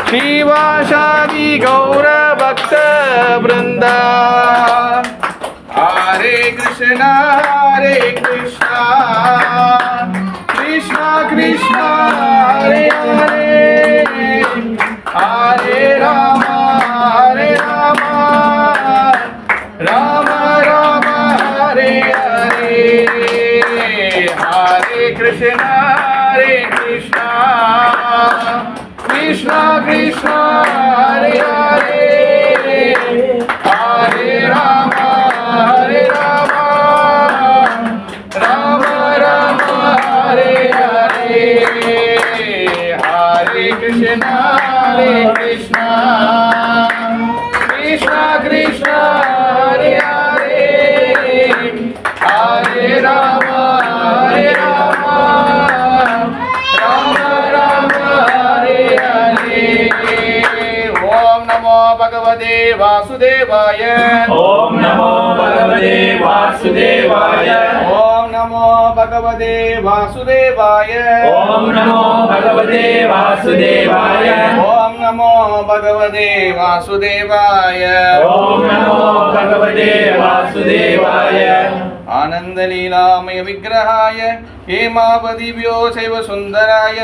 श्रीवासादि गौरभक्त वृंदा। हरे कृष्णा कृष्णा कृष्णा हरे हरे, हरे राम राम राम हरे हरे। हरे कृष्णा कृष्णा कृष्णा हरे हरे, हरे राम राम राम हरे हरे। हरे कृष्णा कृष्णा कृष्णा हरे हरे, हरे राम राम राम हरे हरे। ओम नमो भगवते वासुदेवाय, ओम नमो भगवते वासुदेवाय, ओम नमो भगवते वासुदेवाय, ओम नमो भगवते वासुदेवाय, ओम नमो भगवते वासुदेवाय, ओम नमो भगवते वासुदेवाय। आनंद लीलामय विग्रहाय हेमावदिव्यो शैव सुंदराय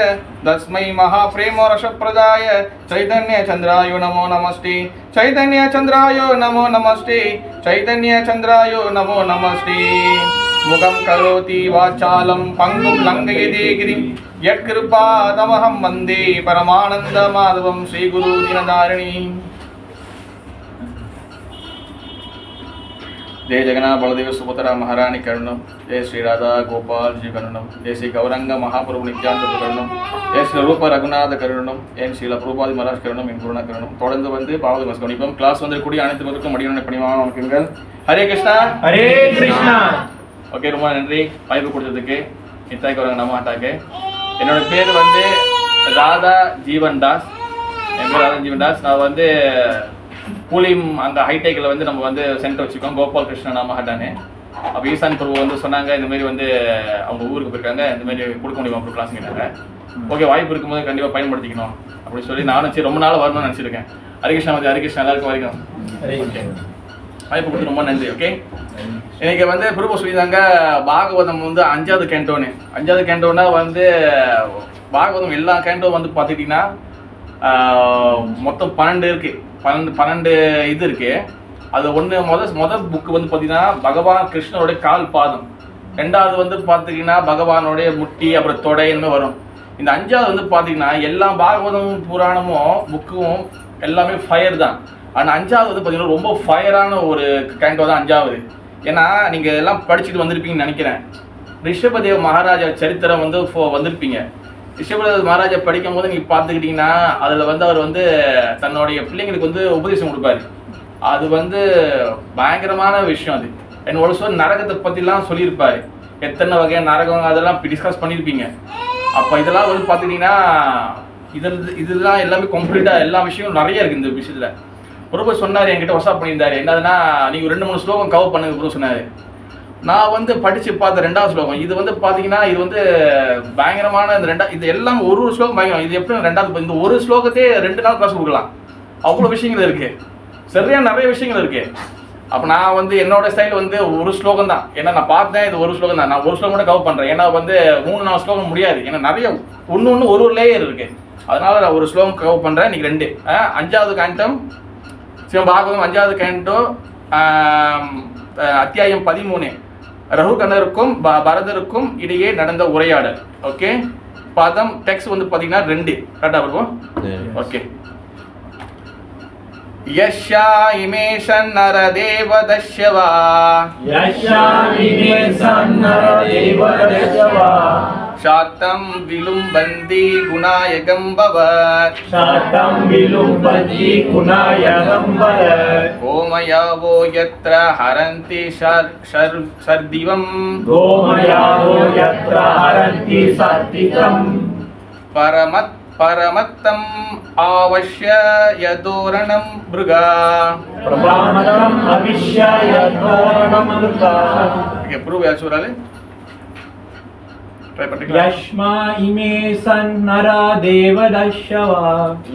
तस्मै महाप्रेम रसप्रदाय चैतन्य चंद्राय नमो नमस्ते, चैतन्य चंद्राय नमो नमस्ते, चैतन्य चंद्राय नमो नमस्ते। मुखं करोति वाचालं पंगुं लंघयते गिरिं यत्कृपातमहं वन्दे परमानंद माधवं श्रीगुरु दीनदारिणी। जय जगन्नाथ बलदेव सुभद्रा महारानी करुणम, जय श्री राधा गोपाल जी करुणम, जय श्री गौरंग महाप्रभु नित्यानंद करुणम, जय श्री रूप रघुनाथ करुणम, एन श्रील प्रभुपाதி மகாராஜ் கருணம், என் குருணா கருணம். தொடர்ந்து வந்து பாவதி மஸ்கன் இப்போ கிளாஸ் வந்து கூடிய அனைத்து பேருக்கும் மடியான பணிவான வணக்கங்கள். ஹரே கிருஷ்ணா ஹரே கிருஷ்ணா. ஓகே, ரொம்ப நன்றி வாய்ப்பு கொடுத்ததுக்கு. நித்தாய்க்கு வரங்க நம்ம ஆட்டாக்கு. என்னோட பேர் வந்து ராதா ஜீவன் தாஸ். என் பேர் ராதா ஜீவன் தாஸ். நான் வந்து பூலிம் அங்கே ஹைடெக்கில் வந்து நம்ம வந்து சென்டர் வச்சுக்கோம், கோபால் கிருஷ்ண நாமஹட்டானே. அப்போ ஈசான் பிரபு வந்து சொன்னாங்க இந்தமாரி வந்து அவங்க ஊருக்கு போயிருக்காங்க, இந்தமாரி கொடுக்க முடியுமா அப்படி கிளாஸ் கேட்டாங்க. ஓகே, வாய்ப்பு இருக்கும்போது கண்டிப்பாக பயன்படுத்திக்கணும் அப்படின்னு சொல்லி நானும் சரி ரொம்ப நாள் வரணும்னு நினச்சிருக்கேன். ஹரிகிருஷ்ணா வந்து ஹரிகிருஷ்ணா எல்லாருக்கும் வரைக்கும் ஓகே, வாய்ப்பு கொடுத்து ரொம்ப நன்றி. ஓகே, இன்னைக்கு வந்து பிரபு சொல்லியிருந்தாங்க பாகவதம் வந்து 5வது கேண்டோன்னு. 5வது கேண்டோன்னா வந்து பாகவதம் எல்லா கேண்டோ வந்து பார்த்துக்கிட்டிங்கன்னா மொத்தம் 12 இருக்குது. 12 இது இருக்கு. அது ஒன்று முதல் புக்கு வந்து பார்த்தீங்கன்னா பகவான் கிருஷ்ணனுடைய கால் பாதம், 2வது வந்து பார்த்தீங்கன்னா பகவானுடைய முட்டி, அப்புறம் தொடை என்ன வரும். இந்த 5வது வந்து பார்த்தீங்கன்னா எல்லா பாகவதமும் புராணமும் புக்கும் எல்லாமே ஃபயர் தான். ஆனால் 5வது வந்து பார்த்தீங்கன்னா ரொம்ப ஃபயரான ஒரு கேண்டோ தான் 5வது. ஏன்னா நீங்கள் எல்லாம் படிச்சுட்டு வந்திருப்பீங்கன்னு நினைக்கிறேன். ரிஷபதேவ மகாராஜா சரித்திரம் வந்து வந்திருப்பீங்க. ரிஷபதேவ மகாராஜா படிக்கும் போது நீங்கள் பார்த்துக்கிட்டிங்கன்னா அதில் வந்து அவர் வந்து தன்னுடைய பிள்ளைங்களுக்கு வந்து உபதேசம் கொடுப்பாரு. அது வந்து பயங்கரமான விஷயம். அது என்னோட நரகத்தை பற்றிலாம் சொல்லியிருப்பாரு. எத்தனை வகையான நரகம் அதெல்லாம் டிஸ்கஸ் பண்ணியிருப்பீங்க. அப்போ இதெல்லாம் வந்து பார்த்துக்கிட்டிங்கன்னா இதெல்லாம் எல்லாமே கம்ப்ளீட்டாக எல்லா விஷயமும் நிறைய இருக்குது இந்த விஷயத்தில். ரொம்ப சொன்னார், என்கிட்ட வாட்ஸ்அப் பண்ணியிருந்தாரு. என்னதுன்னா நீங்கள் 2-3 ஸ்லோகம் கவர் பண்ணுங்க சொன்னார். நான் வந்து படித்து பார்த்த 2வது ஸ்லோகம் இது வந்து பார்த்தீங்கன்னா இது வந்து பயங்கரமான இந்த இது எல்லாம் ஒரு ஸ்லோகம் பயங்கரம். இது எப்படி 2வது இந்த ஒரு ஸ்லோகத்தையே 2 நாள் கிளாஸ் கொடுக்கலாம், அவ்வளோ விஷயங்கள் இருக்குது. சரியான நிறைய விஷயங்கள் இருக்குது. அப்போ நான் வந்து என்னோட ஸ்டைல் வந்து ஒரு ஸ்லோகம் தான். ஏன்னா நான் பார்த்தேன் இது ஒரு ஸ்லோகம் தான். நான் ஒரு ஸ்லோகம் கூட கவர் பண்ணுறேன். ஏன்னா வந்து 3-4 ஸ்லோகம் முடியாது. ஏன்னா நிறைய ஒன்று ஒரு லேயர் இருக்குது. அதனால் நான் ஒரு ஸ்லோகம் கவர் பண்ணுறேன். இன்றைக்கி 2 5வது கேண்டம் சிவபாகவதம் 5வது கேண்டோ அத்தியாயம் 13 ரகுகணருக்கும் பரதருக்கும் இடையே நடந்த உரையாடல். ஓகே, பதம் டெக்ஸ்ட் வந்து பார்த்தீங்கன்னா 2 கரெக்டாக இருக்கும். ஓகே, யஷ்யா இமேஷன் நரதேவ தஷ்யவா, யஷ்யா இமேஷன் நரதேவ தஷ்யவா, சாத்தம் விலும்பந்தி குணாயகம் பவத், சாத்தம் விலும்பந்தி குணாயகம் பவத், கோமயாவோ யத்ர ஹரந்தி சர்திவம், கோமயாவோ யத்ர ஹரந்தி சர்திவம், பரமத்தம் ஆவஷ்ய யதோரணம் மிருகா, பிரபாமதம் அவிஷ்ய யதோரணம் மிருகா. ஓகே, ப்ரூவ் யார் சொல்றாரு? ட்ரை பண்ணுறீங்களா? यश्मा इमे सन्नरा देवदश्यवा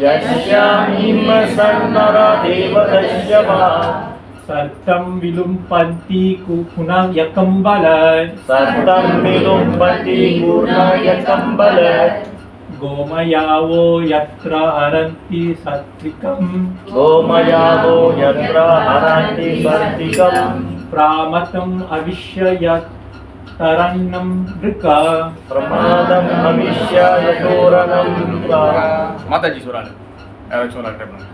यस्यामिम सन्नर देवदश्यवा सर्तं विलुम्पन्ति पुनः यकम्बल सर्तं विलुम्पति गुणयकम्बल गोमयावो यत्र हरन्ति सत्विकम् गोमयावो यत्र हरन्ति सर्तिकम् प्रामतम् अविश्य यत्तरन्नं वृक प्रमादम् अविश्य यतोरणम् மாதாஜி சொல்கிறாங்க, யாராச்சும் சொல்கிறாங்க, ட்ரை பண்ணுங்க.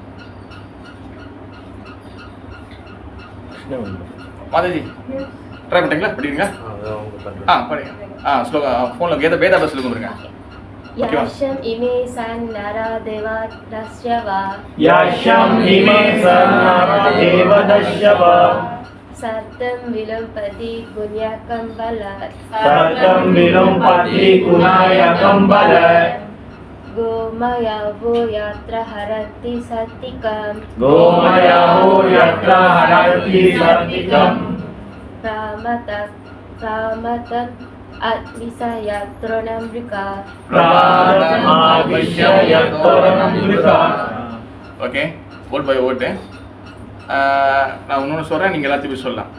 மாதாஜி ட்ரை பண்ணிட்டீங்களா? படிக்கிறீங்க? படிங்க. ஸ்லோகா ஃபோனில் வேதா பஸ் சொல்லுங்க பாருங்க. யாஷம் இமே சன்னரா தேவதஸ்யவா यस्याम् इमे सन्नर देवदश्यवा சர்த்தம் விலம்பதி புண்ணியகம்பலாத் सर्तं विलुम्पति गुणयकम्बल கோமயாவோ யாத்ர ஹரந்தி சத்திகம் गोमयाहो यत्र हरन्ति सर्तिकम् பிராமதம் அத்விசயத்ரோணம்ரிகா प्रमादम् आविश्य यतोरणम् ஓகே, வேர்ட் பை வேர்டு. நான் இன்னொன்று சொல்கிறேன், நீங்கள் எல்லாத்தையும் சொல்லலாம்.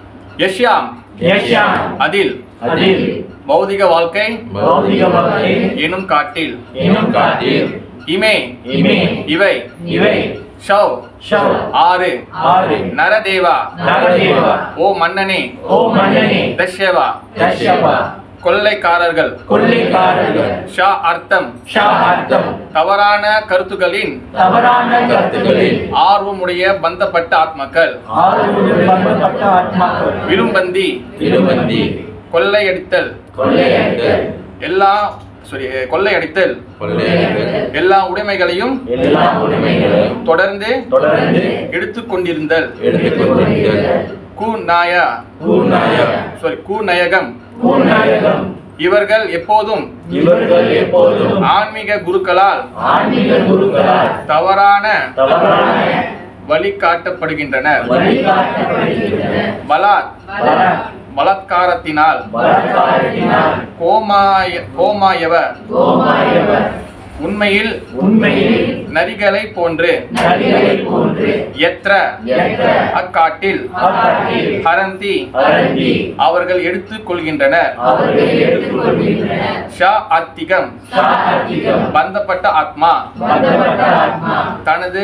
யஷ்யாம் यस्याम् அதில் அதில் பௌதிக வாழ்க்கை भौतिक வாழ்க்கை எனும் காட்டில் எனும் காட்டில் இமே இமே இவை இவை ஷவ் ஷவ் ஆறு ஆறு நரதேவா நரதேவா ஓ மன்னனே ஓ மன்னனே தஷ்யவா தஷ்யவா கொள்ளைக்காரர்கள் கொள்ளைக்காரர்கள் ஷா அர்த்தம் ஷார்த்தம் தவறான கருத்துக்களின் தவறான கருத்துக்களில் ஆர்வமுடைய பந்தப்பட்ட ஆத்மாக்கள் ஆறுமுறை பந்தப்பட்ட ஆத்மாக்கள் விரும்பந்தி விரும்பந்தி கொள்ளையடித்தல் கொள்ளையடித்தல் எல்லா கொள்ளையடித்தல் எல்லா உடைமைகளையும் எல்லா உடைமைகளையும் தொடர்ந்து தொடர்ந்து எடுத்துக்கொண்டிருந்தல் எடுத்துக்கொண்டிருந்தல் கூநயகம் பூர்ணாயகம் இவர்கள் எப்போதும் இவர்கள் எப்போதும் ஆன்மீக குருக்களால் ஆன்மீக குருக்களால் தவறான தவறான வழிகாட்டப்படுகின்றனர். வழிகாட்டப்படுகின்றனர். பலாத்காரத்தினால் பலாத்காரத்தினால் கோமாயவ உண்மையில் நரிகளை போன்று நரிகளைப் போன்று எத்ர அக்காட்டில் அக்காட்டில் ஹரந்தி ஹரந்தி அவர்கள் எடுத்துக் கொள்கின்றனர். அவர்கள் எடுத்துக்கொள்கின்றனர். ஷா அத்திகம் சாத்விகம் பந்தப்பட்ட ஆத்மா பந்தப்பட்ட ஆத்மா தனது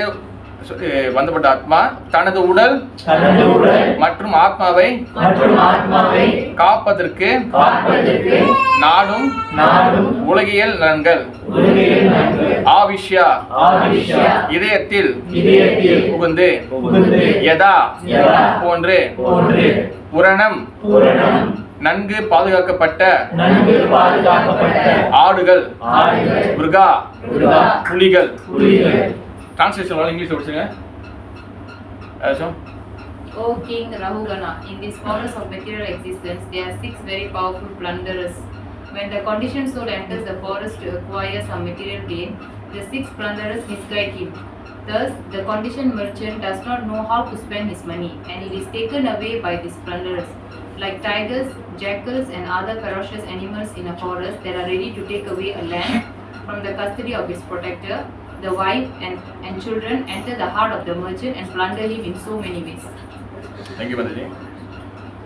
பந்தப்பட்ட ஆத்மா தனது உடல் தனது உடல் மற்றும் ஆத்மாவை மற்றும் ஆத்மாவை காப்பதற்கு காப்பதற்கு நாடும் உலகியல் நலன்கள் உலகியல் நலன்கள் ஆவிஷ்யா ஆவிஷ்யா இதயத்தில் இதயத்தில் புகுந்து புகுந்து யதா யதா போன்று போன்று புரணம் பூரணம் நன்கு பாதுகாக்கப்பட்ட நன்கு பாதுகாக்கப்பட்ட ஆடுகள் ஆடுகள் மிருகா மிருகா புலிகள் புலிகள் டிரான்ஸ்லேஷன் இங்கிலீஷ் படிச்சுங்க. O King Rahugana, in this forest of material existence, there are 6 very powerful plunderers. When the conditioned soul enters the forest to acquire some material gain, the 6 plunderers misguide him. Thus, the conditioned merchant does not know how to spend his money, and it is taken away by these plunderers. Like tigers, jackals, and other ferocious animals in a forest that are ready to take away a land from the custody of its protector, the wife and children enter the heart of the merchant and plunder him in so many ways. Thank you பந்தஜி.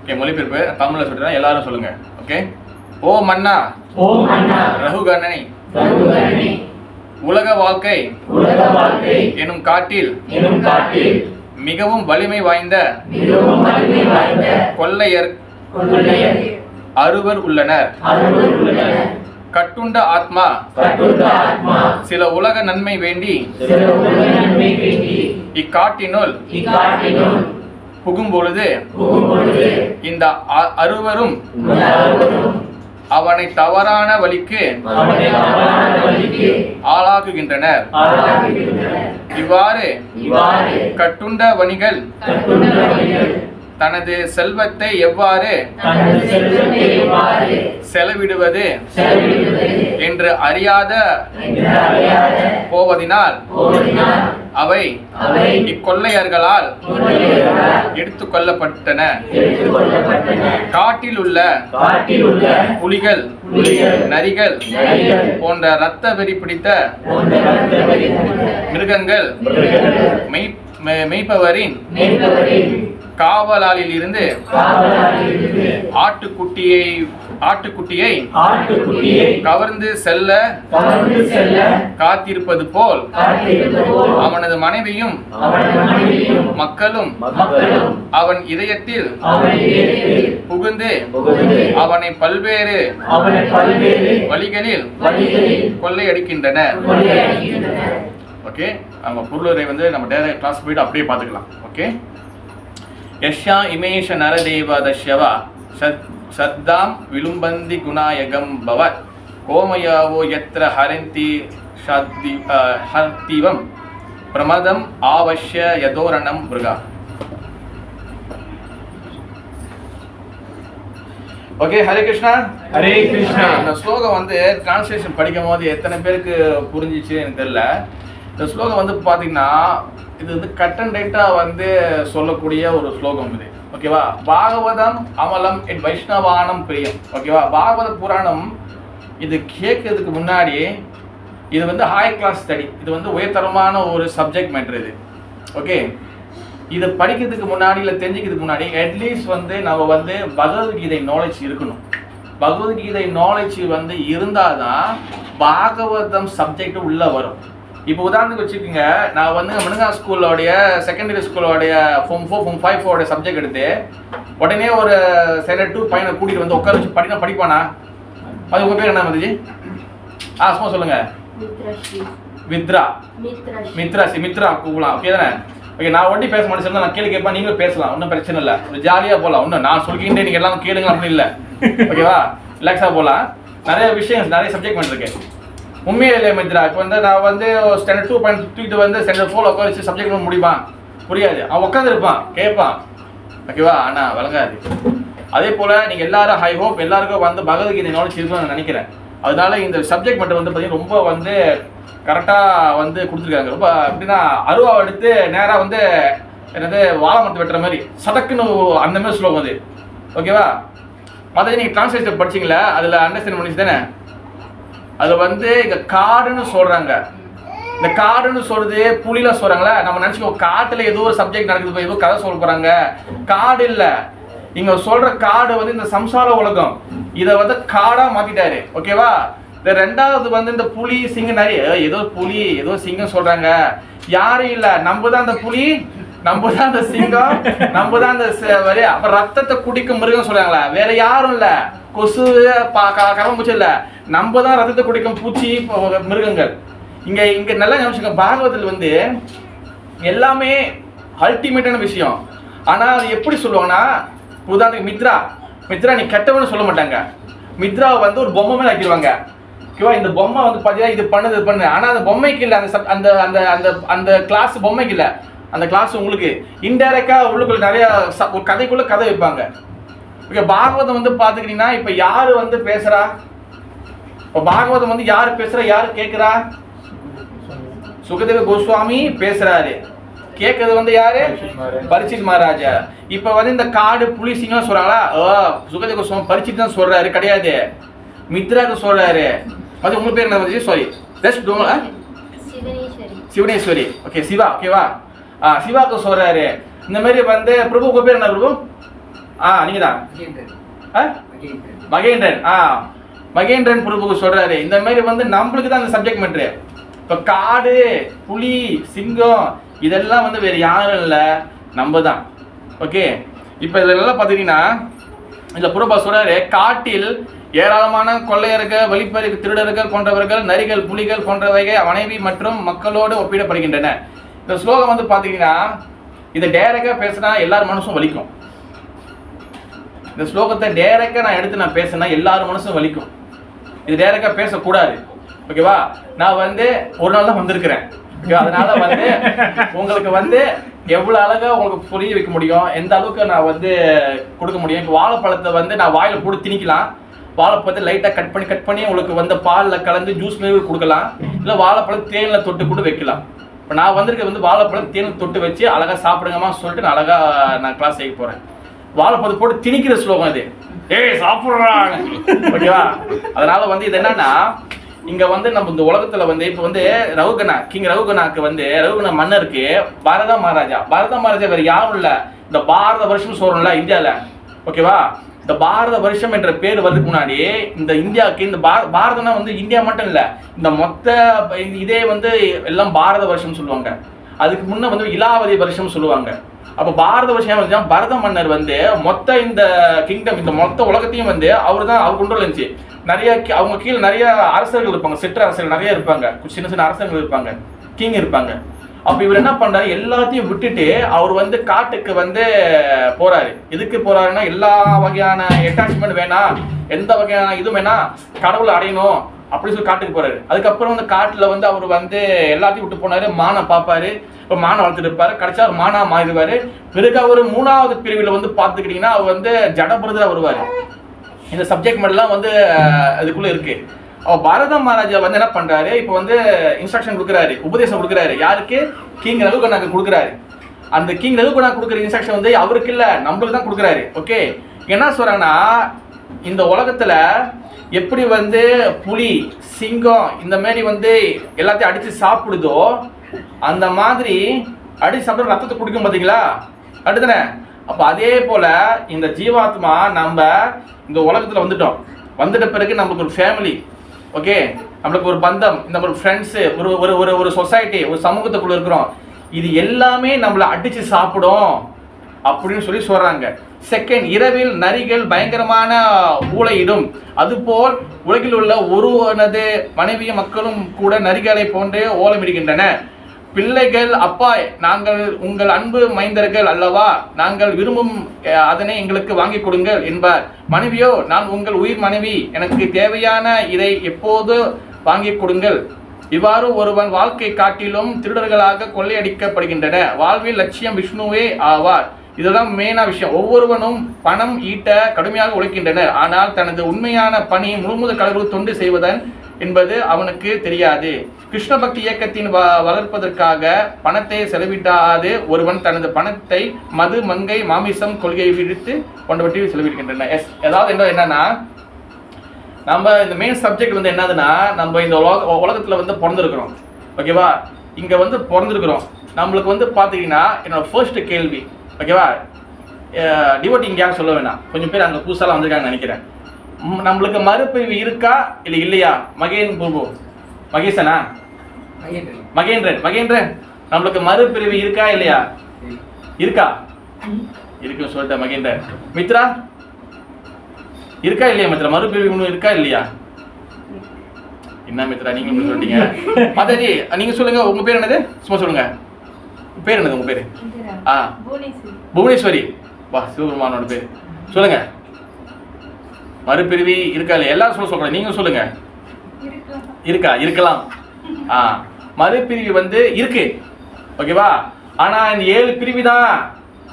Okay, மொழிபெயர்ப்பு தமிழில் சொல்லிட்டேன், எல்லாரும் சொல்லுங்க. Okay. ஓ மன்னா ஓ மன்னா ரகுகணனை ரகுகணனை உலக வாழ்க்கை எனும் காட்டில் மிகவும் வலிமை வாய்ந்த கொள்ளையர் அறுவர் உள்ளனர். கட்டுண்ட ஆத்மா சில உலக நன்மை வேண்டி இக்காட்டினுள் புகும்பொழுது இந்த அறுவரும் அவனை தவறான வழிக்கு ஆளாக்குகின்றனர். இவ்வாறு கட்டுண்ட வணிகள் தனது செல்வத்தை எவ்வாறு தனது செல்வத்தை எவ்வாறு செலவிடுவது செலவிடுவது என்று அறியாத என்று அறியாத போவதினால் போவதினால் அவை அவை இக்கொள்ளையர்களால் கொள்ளையர்களால் எடுத்துக் கொள்ளப்பட்டன. எடுத்துக் கொள்ளப்பட்டன. காட்டில் உள்ள காட்டில் உள்ள புலிகள் புலிகள், நரிகள் நரிகள் போன்ற இரத்த வெறி பிடித்த போன்ற இரத்த வெறி பிடித்த மிருகங்கள் மிருகங்கள் மெய்ப்பவரின் மேய்ப்பவரின் காவலாளில் இருந்து காவலாளிலிருந்து ஆட்டுக்குட்டியை ஆட்டுக்குட்டியை கவர்ந்து செல்ல கவர்ந்து செல்ல காத்திருப்பது போல் காத்திருப்பது போல் அவனது மனைவியும் அவனது மனைவியும் மக்களும் மக்களும் அவன் இதயத்தில் அவனை ஏற்றி புகுந்து புகுந்து அவனை பல்வேறு அவனை பல்வேறு வழிகளில் வழிகளில் கொள்ளையடிக்கின்றனர். கொள்ளையடிக்கின்றனர். ஓகே, நம்ம பொருளுரை வந்து நம்ம டேரக்ட் கிளாஸ் போயிட்டு அப்படியே பார்த்துக்கலாம். ஓகே, யஷ்யா இமேஷ நரதேவ தஷ்யவா சத்தாம் விலும்பந்தி குணாயகம் பவத் கோமயாவோ யத்ர ஹரந்தி ஹர்த்திவம் பிரமதம் ஆவஷ்ய யதோரணம் மிருகா. ஓகே, ஹரே கிருஷ்ணா. ஹரே கிருஷ்ணா. இந்த ஸ்லோகம் வந்து டிரான்ஸ்லேஷன் படிக்கும் போது எத்தனை பேருக்கு புரிஞ்சிச்சு எனக்கு தெரியல. இந்த ஸ்லோகம் வந்து பார்த்தீங்கன்னா இது வந்து கட் அண்ட் ரைட்டாக வந்து சொல்லக்கூடிய ஒரு ஸ்லோகம் இது. ஓகேவா, பாகவதம் அமலம் என் வைஷ்ணவானம் பிரியம். ஓகேவா, பாகவத புராணம் இது கேட்கறதுக்கு முன்னாடி இது வந்து ஹை கிளாஸ் ஸ்டடி, இது வந்து உயர்தரமான ஒரு சப்ஜெக்ட் மேட்ரு இது. ஓகே, இதை படிக்கிறதுக்கு முன்னாடி இல்லை தெரிஞ்சுக்கிறதுக்கு முன்னாடி அட்லீஸ்ட் வந்து நம்ம வந்து பகவத்கீதை நாலேஜ் இருக்கணும். பகவத்கீதை நாலேஜ் வந்து இருந்தால் தான் பாகவதம் சப்ஜெக்ட் உள்ளே வரும். இப்போ உதாரணத்துக்கு வச்சுக்கோங்க, நான் வந்து மினுங்கா ஸ்கூலோடைய செகண்டரி ஸ்கூலோடைய Form 4 Form 5 சப்ஜெக்ட் எடுத்து உடனே ஒரு ஸ்டாண்டர்ட் 2 பையனை கூட்டிகிட்டு வந்து உட்கார வச்சு படிப்பானா? அது உங்கள் பேர் என்ன மதிஜி? சும்மா சொல்லுங்கள். மித்ரா மித்ரா கூப்பிடலாம். ஓகே தானே? ஓகே, நான் ஒண்டி பேச மாட்டேன், நான் கேள்வி கேட்பேன், நீங்களும் பேசலாம், ஒன்றும் பிரச்சனை இல்லை, ஒரு ஜாலியாக போகலாம். ஒன்றும் நான் சொல்லிக்கிட்டே நீங்கள் எல்லாம் கேளுங்க அப்படி இல்லை. ஓகேவா, ரிலாக்ஸாக போகலாம். நிறைய விஷயம் நிறைய சப்ஜெக்ட் பண்ணிருக்கேன். உண்மையே இல்லை மித்ரா. இப்போ வந்து நான் வந்து ஸ்டாண்டர்ட் 2 பாயிண்ட் தூக்கிட்டு வந்து ஸ்டாண்டர்ட் 4 உட்கார வச்சு சப்ஜெக்ட் முடிப்பான், புரியாது. அவன் உட்காந்துருப்பான், கேட்பான். ஓகேவா, ஆனால் வழங்காது. அதே போல் நீங்கள் எல்லாரும் ஹை ஹோப் எல்லாருக்கும் வந்து பகவத்கீதை நாலேஜ் இருக்குன்னு நான் நினைக்கிறேன். அதனால இந்த சப்ஜெக்ட் மட்டும் வந்து பார்த்தீங்கன்னா ரொம்ப வந்து கரெக்டாக வந்து கொடுத்துருக்காங்க. ரொம்ப எப்படின்னா அருவாவை எடுத்து நேராக வந்து என்னது வாழை மரத்தை வெட்டுற மாதிரி சடக்குன்னு அந்த மாதிரி ஸ்லோகம் அது. ஓகேவா, மற்ற நீங்கள் டிரான்ஸ்லேஷன் படிச்சிங்களா, அதில் அண்டர்ஸ்டாண்ட் பண்ணிச்சு தானே? அதில் வந்து இங்கே காடுன்னு சொல்கிறாங்க. இந்த காடுன்னு சொல்கிறது புலியில் சொல்கிறாங்களே, நம்ம நினச்சிக்கோ காட்டில் ஏதோ ஒரு சப்ஜெக்ட் நடக்குது, ஏதோ கதை சொல்ல போகிறாங்க. காடு இல்லை, இங்கே சொல்கிற காடு வந்து இந்த சம்சார உலகம். இதை வந்து காடாக மாற்றிட்டாரு. ஓகேவா, இந்த ரெண்டாவது வந்து இந்த புலி சிங்கம் நிறைய ஏதோ புலி ஏதோ சிங்கம் சொல்கிறாங்க. யாரும் இல்லை, நம்ம தான் அந்த புலி, நம்ம தான் அந்த சிங்கம், நம்ம தான் அந்த வரி. அப்போ ரத்தத்தை குடிக்கும் மிருகம் சொல்கிறாங்களே, வேற யாரும் இல்லை. கொசு கரம்பூச்சி இல்லை, நம்ம தான் ரத்தத்தை குடிக்கும் பூச்சி மிருகங்கள். இங்கே நல்லா ஞாபகம், பாகவதத்தில் வந்து எல்லாமே அல்டிமேட்டான விஷயம். ஆனால் அது எப்படி சொல்லுவாங்கன்னா, உதாரணத்துக்கு மித்ரா நீ கெட்டவன்னு சொல்ல மாட்டாங்க. மித்ராவை வந்து ஒரு பொம்மை மேலே ஆக்கிடுவாங்க. ஓகேவா, இந்த பொம்மை வந்து பார்த்தீங்கன்னா இது பண்ணு. ஆனால் அந்த பொம்மைக்கு இல்லை, அந்த அந்த அந்த அந்த கிளாஸ் பொம்மைக்கு இல்லை, அந்த கிளாஸ் உங்களுக்கு இன்டைரக்டாக உள்ளுக்குள்ள நிறைய ஒரு கதைக்குள்ளே கதை வைப்பாங்க. ஓகே, பாகவதம் வந்து பார்த்துக்கிட்டிங்கன்னா இப்போ யார் வந்து பேசுகிறா? இப்போ பாகவதம் வந்து யார் பேசுகிறா, யார் கேட்குறா? சுகதேவ கோஸ்வாமி பேசுகிறாரு. கேட்கறது வந்து யாரு? பரீட்சித் மகாராஜா. இப்போ வந்து இந்த காடு புலி சிங்கம் சொல்கிறாங்களா, சுகதேவ கோஸ்வாமி பரீட்சித் தான் சொல்கிறாரு, கிடையாது மித்ராக்கு சொல்கிறாரு. அது உங்களுக்கு பேர் என்ன? சாரி, சிவனேஸ்வரி. ஓகே, சிவா. ஓகேவா, சிவாக்கு சொல்கிறாரு. இந்த மாதிரி வந்து பிரபு உங்கள் பேர் என்ன பிரபு? நீங்கள் தான் மகேந்திரன். மகேந்திரன் பிரபுக்கு சொல்கிறாரு. இந்த மாதிரி வந்து நம்மளுக்கு தான் அந்த சப்ஜெக்ட் மேட்ரு. இப்போ காடு புலி சிங்கம் இதெல்லாம் வந்து வேறு யாரும் இல்லை, நம்ம தான். ஓகே, இப்போ இதெல்லாம் பார்த்தீங்கன்னா இந்த புறப்பா சொல்கிறாரு, காட்டில் ஏராளமான கொள்ளையர்கள், வழிப்பறி திருடர்கள் போன்றவர்கள், நரிகள், புலிகள் போன்றவைகள் மனைவி மற்றும் மக்களோடு ஒப்பிடப்படுகின்றன. இந்த ஸ்லோகம் வந்து பார்த்தீங்கன்னா இதை டேரக்டாக பேசுனா எல்லார் மனசும் வலிக்கும். இந்த ஸ்லோகத்தை டேரக்டாக நான் எடுத்து நான் பேசினா எல்லாரும் மனசும் வலிக்கும். இது டேரக்டாக பேசக்கூடாது. ஓகேவா, நான் வந்து ஒரு நாள் தான் வந்திருக்கிறேன். ஓகேவா, அதனால வந்து உங்களுக்கு வந்து எவ்வளோ அழகாக உங்களுக்கு புரிய வைக்க முடியும், எந்த அளவுக்கு நான் வந்து கொடுக்க முடியும். இப்போ வாழைப்பழத்தை வந்து நான் வாயில் போட்டு திணிக்கலாம், வாழைப்பழத்தை லைட்டாக கட் பண்ணி உங்களுக்கு வந்து பாலில் கலந்து ஜூஸ் மாதிரி கொடுக்கலாம், இல்லை வாழைப்பழம் தேனில் தொட்டு கூட வைக்கலாம். இப்போ நான் வந்திருக்க வந்து வாழைப்பழம் தேனில் தொட்டு வச்சு அழகாக சாப்பிடுங்கம்மா சொல்லிட்டு நான் அழகாக நான் கிளாஸ் செய்ய போகிறேன். வாழைப்பழத்தை போட்டு திணிக்கிற ஸ்லோகம் அது, ஏய் சாப்பிட்றாங்க, ஓகேவா? அதனால வந்து இது என்னன்னா, இங்க வந்து நம்ம இந்த உலகத்துல வந்து இப்போ வந்து ரகுகணா கிங் ரகுகணாக்கு வந்து ரகுகணா மன்னருக்கு பரத மகாராஜா வேற யாரும் இல்ல, இந்த பாரத வருஷம் சொல்றோம்ல இந்தியால, ஓகேவா? இந்த பாரத வருஷம் என்ற பேர் வரதுக்கு முன்னாடி இந்த இந்தியாவுக்கு இந்த பாரதம்னா வந்து இந்தியா மட்டும் இல்ல, இந்த மொத்த இதே வந்து எல்லாம் பாரத வருஷம் சொல்லுவாங்க. அதுக்கு முன்ன வந்து இலாவதி வருஷம் சொல்லுவாங்க. அப்ப பாரத வருஷம் பரத மன்னர் வந்து மொத்த இந்த கிங்டம், இந்த மொத்த உலகத்தையும் வந்து அவர் கொண்டு இருந்துச்சு. நிறைய அவங்க கீழே நிறைய அரசர்கள் இருப்பாங்க, சிற்றரசர்கள் நிறைய இருப்பாங்க, சின்ன சின்ன அரசர்கள் இருப்பாங்க, கிங் இருப்பாங்க. அப்ப இவர் என்ன பண்றாரு, எல்லாத்தையும் விட்டுட்டு அவர் வந்து காட்டுக்கு வந்து போறாரு. எதுக்கு போறாருன்னா, எல்லா வகையான அட்டாச்மெண்ட் வேணாம், எந்த வகையான இதுவும் வேணாம், கடவுளை அடையணும் அப்படி சொல்லி காட்டுக்கு போறாரு. அதுக்கப்புறம் வந்து காட்டுல வந்து அவர் வந்து எல்லாத்தையும் விட்டு போனாரு, மானை பார்ப்பாரு, இப்போ மானை வளர்த்துட்டு இருப்பாரு, கடைசியா அவர் மானா மாறிடுவாரு. பிறகு அவர் 3வது பிரிவில் வந்து பார்த்துக்கிட்டீங்கன்னா அவர் வந்து ஜடபிரதரா வருவாரு. இந்த சப்ஜெக்ட் மட்டும்லாம் வந்து அதுக்குள்ள இருக்கு. அவர் பரத மகாராஜா வந்து என்ன பண்றாரு, இப்போ வந்து இன்ஸ்ட்ரக்ஷன் கொடுக்குறாரு, உபதேசம் கொடுக்குறாரு. யாருக்கு? கிங் ரகுகணாக்கு கொடுக்குறாரு. அந்த கிங் ரகுகணா கொடுக்குற இன்ஸ்ட்ரக்ஷன் வந்து அவருக்கு இல்ல, நம்மளுக்கு தான் கொடுக்குறாரு. ஓகே, என்ன சொல்றாங்கன்னா, இந்த உலகத்துல எப்படி வந்து புலி சிங்கம் இந்த மாதிரி வந்து எல்லாத்தையும் அடிச்சு சாப்பிடுதோ, அந்த மாதிரி அடிச்சு சாப்பிட்டு ரத்தத்தை குடிக்கும் பார்த்தீங்களா, அடுத்தானே? அப்போ அதே போல இந்த ஜீவாத்மா நம்ம இந்த உலகத்துல வந்துட்ட பிறகு நம்மளுக்கு ஒரு ஃபேமிலி, ஓகே, நம்மளுக்கு ஒரு பந்தம், இந்த ஒரு ஃப்ரெண்ட்ஸு, ஒரு ஒரு ஒரு சொசைட்டி, ஒரு சமூகத்துக்குள்ள இருக்கிறோம். இது எல்லாமே நம்மளை அடிச்சு சாப்பிடும் அப்படின்னு சொல்லி சொல்றாங்க. செகண்ட், இரவில் நரிகள் பயங்கரமான ஊளையிடும், அதுபோல் உலகில் உள்ள ஒருவனது மனைவியும் மக்களும் கூட நரிகளை போன்றே ஓலமிடுகின்றன. பிள்ளைகள், அப்பா நாங்கள் உங்கள் அன்பு மைந்தர்கள் அல்லவா, நாங்கள் விரும்பும் அதனை எங்களுக்கு வாங்கி கொடுங்கள் என்பார். மனைவியோ, நான் உங்கள் உயிர் மனைவி, எனக்கு தேவையான இதை எப்போது வாங்கி கொடுங்கள். இவ்வாறு ஒருவன் வாழ்க்கை காட்டிலும் திருடர்களாக கொள்ளையடிக்கப்படுகின்றன. வாழ்வில் லட்சியம் விஷ்ணுவே ஆவார். இதெல்லாம் மெயினா விஷயம். ஒவ்வொருவனும் பணம் ஈட்ட கடுமையாக உழைக்கின்றனர், ஆனால் தனது உண்மையான பணி முழுமுத கடவுள் தொண்டு செய்வதன் என்பது அவனுக்கு தெரியாது. கிருஷ்ண பக்தி இயக்கத்தின் வளர்ப்பதற்காக பணத்தை செலவிடாது ஒருவன் தனது பணத்தை மது மங்கை மாமிசம் கொள்கையை விடுத்து கொண்டவற்றில் செலவிடுகின்றன. ஏதாவது என்னன்னா, நம்ம இந்த மெயின் சப்ஜெக்ட் வந்து என்னதுன்னா, நம்ம இந்த உலகத்துல வந்து பிறந்திருக்கிறோம், ஓகேவா? இங்க வந்து பிறந்திருக்கிறோம். நம்மளுக்கு வந்து பாத்தீங்கன்னா என்னோட ஃபர்ஸ்ட் கேள்வி, ஓகேவா, டிவோட்டிங் யாரும் சொல்ல வேணாம், கொஞ்சம் பேர் அங்கே புதுசாலாம் வந்திருக்காங்கன்னு நினைக்கிறேன். நம்மளுக்கு மறுபிரிவு இருக்கா இல்லை இல்லையா? மகேசனா மகேந்திரன் நம்மளுக்கு மறுபிரிவு இருக்கா இல்லையா? இருக்கா? இருக்குன்னு சொல்லிட்டேன் மகேந்திரன். மித்ரா இருக்கா இல்லையா? மித்ரா மறுபிரிவு இருக்கா இல்லையா? என்ன மித்ரா நீங்க இப்படி சொல்லிட்டீங்க? மாதாஜி நீங்க சொல்லுங்க, உங்க பேர் என்னது? சும்மா சொல்லுங்க, பேர் என்னது உங்க பேரு? புவனேஸ்வரி. வா, சிவபெருமானோட பேர். சொல்லுங்க, மறுபிரிவி இருக்கா இல்லையா? எல்லாரும் சொல்றேன், நீங்க சொல்லுங்க. இருக்கா? இருக்கலாம். மறுபிரிவி வந்து இருக்கு, ஓகேவா? ஆனா இந்த 7 பிரிவு தான்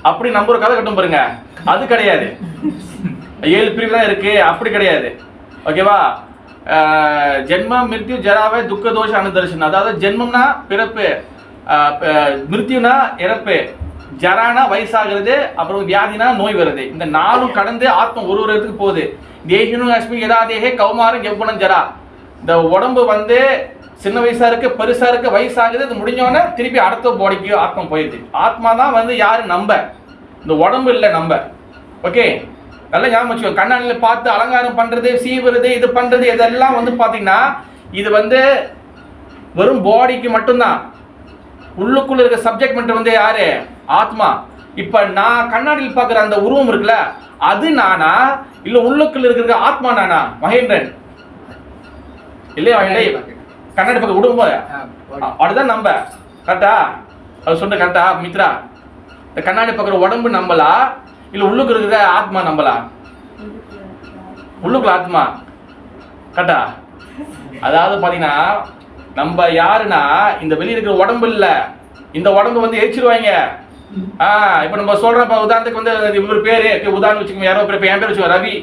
அப்படி நம்ம ஒரு கதை கட்டும் பாருங்க, அது கிடையாது. 7 பிரிவு தான் இருக்கு, அப்படி கிடையாது, ஓகேவா? ஜென்மம் மிருத்யு ஜராவை துக்க தோஷ அனுதர்ஷன். அதாவது ஜென்மம்னா பிறப்பு, மிருத்யுனா இறப்பு, ஜரானா வயசாகிறது, அப்புறம் வியாதினா நோய் வருது. இந்த 4ம் கடந்து ஆத்மம் ஒரு இடத்துக்கு போகுது. தேகினு அஸ்மி யதாதேஹே கௌமாரம் யௌவனம் ஜரா. இந்த உடம்பு வந்து சின்ன வயசா இருக்கு, பெருசா இருக்கு, வயசாகுது, இது முடிஞ்சோடனே திருப்பி அடுத்த பாடிக்கு ஆத்மா போயிடுது. ஆத்மா தான் வந்து யாரு? நம்ம. இந்த உடம்பு இல்லை நம்ம, ஓகே? நல்லா ஞாபகம் வச்சுக்கோ. கண்ணாடியில பார்த்து அலங்காரம் பண்றது, சீவுறது, இது பண்றது, இதெல்லாம் வந்து பாத்தீங்கன்னா இது வந்து வெறும் பாடிக்கு மட்டும்தான். உள்ளுக்குள்ள இருக்க சப்ஜெக்ட் மட்டும் வந்து யாரு? ஆத்மா. இப்ப நான் கண்ணாடியில் பாக்குற அந்த உருவம் இருக்குல்ல, அது நானா இல்ல உள்ளுக்குள்ள இருக்கிற ஆத்மா நானா? மகேந்திரன் இல்லையா? கண்ணாடி பக்கம் விடும்போது அதுதான் நம்ம, கரெக்டா? அது சொல்ற கரெக்டா மித்ரா? இந்த கண்ணாடி பாக்குற உடம்பு நம்பலா இல்ல உள்ளுக்கு இருக்கிற ஆத்மா நம்பலா? உள்ளுக்குள்ள ஆத்மா, கரெக்டா? அதாவது பாத்தீங்கன்னா நம்ம யாருன்னா, இந்த வெளியே இருக்கிற உடம்பு இல்ல, இந்த உடம்பு வந்து எரிச்சிருவாங்க, இப்போ நம்ம சொல்றோம், இப்போ உதாரணத்துக்கு வந்து இவர் பேரு உதாரணம் வச்சுக்கோங்க, யாரோ பேர் என் பேர் வச்சுக்கோங்க ரவி.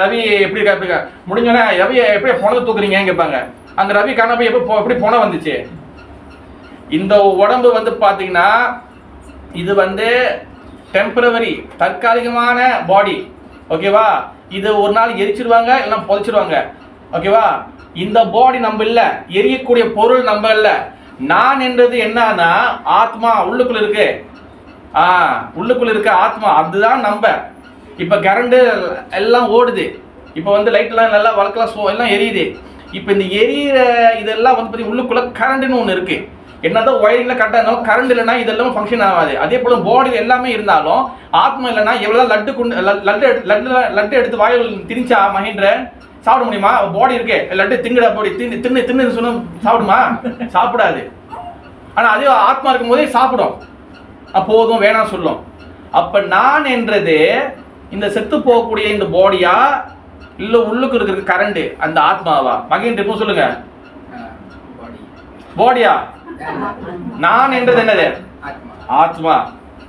ரவி எப்படி இருக்கா முடிஞ்சோன்னா ரவி எப்படி பணத்தை தூக்குறீங்கன்னு கேட்பாங்க. அந்த ரவி காண போய் எப்படி பணம் வந்துச்சு? இந்த உடம்பு வந்து பாத்தீங்கன்னா இது வந்து டெம்பரவரி, தற்காலிகமான பாடி. ஓகேவா? இது ஒரு நாள் எரிச்சிருவாங்க, இல்லைன்னா புதைச்சிருவாங்க. ஓகேவா? இந்த பாடி நம்ம இல்ல, எரியக்கூடிய பொருள் நம்ம இல்ல. நான் என்றது என்னன்னா ஆத்மா உள்ளுக்குள்ள இருக்கு. உள்ளுக்குள்ள இருக்க ஆத்மா, அதுதான் நம்ம. இப்ப கரண்ட் எல்லாம் ஓடுது, இப்ப வந்து லைட் எல்லாம் நல்லா வளர்க்கலாம், எல்லாம் எரியுது. இப்ப இந்த எரியிற இதெல்லாம் வந்து பத்தி உள்ளுக்குள்ள கரண்ட்னு ஒண்ணு இருக்கு. என்னதான் ஒயரிங்ல கரெக்டா இருந்தாலும் கரண்ட் இல்லைன்னா இதெல்லாம் ஃபங்க்ஷன் ஆகாது. அதே போல பாடி எல்லாமே இருந்தாலும் ஆத்மா இல்லைன்னா எவ்வளவு லட்டு எடுத்து வாயில் திணிச்சா மகேந்திர சாப்பிட முடியுமா? பாடி இருக்கே, லட்டு திங்குடா, பாடி தின்னு சொன்ன சாப்பிடுமா? சாப்பிடாது. ஆனா அதே ஆத்மா இருக்கும் போதே சாப்பிடும், அப்போதும் வேணாம் சொல்லும். அப்ப நான் என்றது இந்த செத்து போகக்கூடிய இந்த பாடியா, இல்ல உள்ளுக்கு இருக்கிற கரண்ட் அந்த ஆத்மாவா? மகேந்திர இப்போ சொல்லுங்க. பாடியா? நான் என்றது என்னது? ஆத்மா.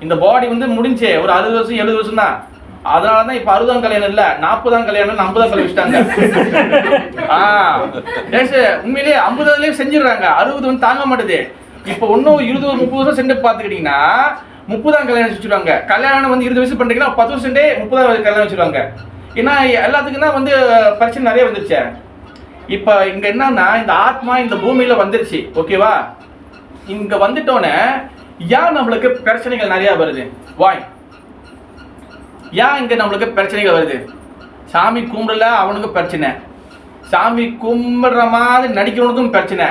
இந்த பாடி வந்து முடிஞ்சே ஒரு 60 வருஷம் 70 வருஷம் தான். அதனாலதான் இப்ப 60ஆம் கல்யாணம் இல்ல, 40ஆம் கல்யாணம் 50ஆம் கல்யாணம் வச்சுட்டாங்க. உண்மையிலேயே 50ஆவதுலயே செஞ்சிடறாங்க, 60 வந்து தாங்க மாட்டுது. இப்ப இன்னும் 20-30 வருஷம் சென்று பாத்துக்கிட்டீங்கன்னா 30ஆம் கல்யாணம் வச்சுருவாங்க. கல்யாணம் வந்து 20 வயசு பண்றீங்கன்னா 10 வருஷம் 30ஆவது கல்யாணம் வச்சிருவாங்க. ஏன்னா எல்லாத்துக்கும் தான் வந்து பிரச்சனை நிறைய வந்துருச்சு. இப்ப இங்க என்னன்னா இந்த ஆத்மா இந்த பூமியில வந்துருச்சு. ஓகேவா? இங்க வந்துட்டோன்னே ஏன் நம்மளுக்கு பிரச்சனைகள் நிறைய வருது? வாய் ஏன் இங்க நம்மளுக்கு பிரச்சனைகள் வருது? சாமி கும்பிடல அவனுக்கு பிரச்சனை, சாமி கும்பிடுற மாதிரி நடிக்கிறவனுக்கும் பிரச்சனை,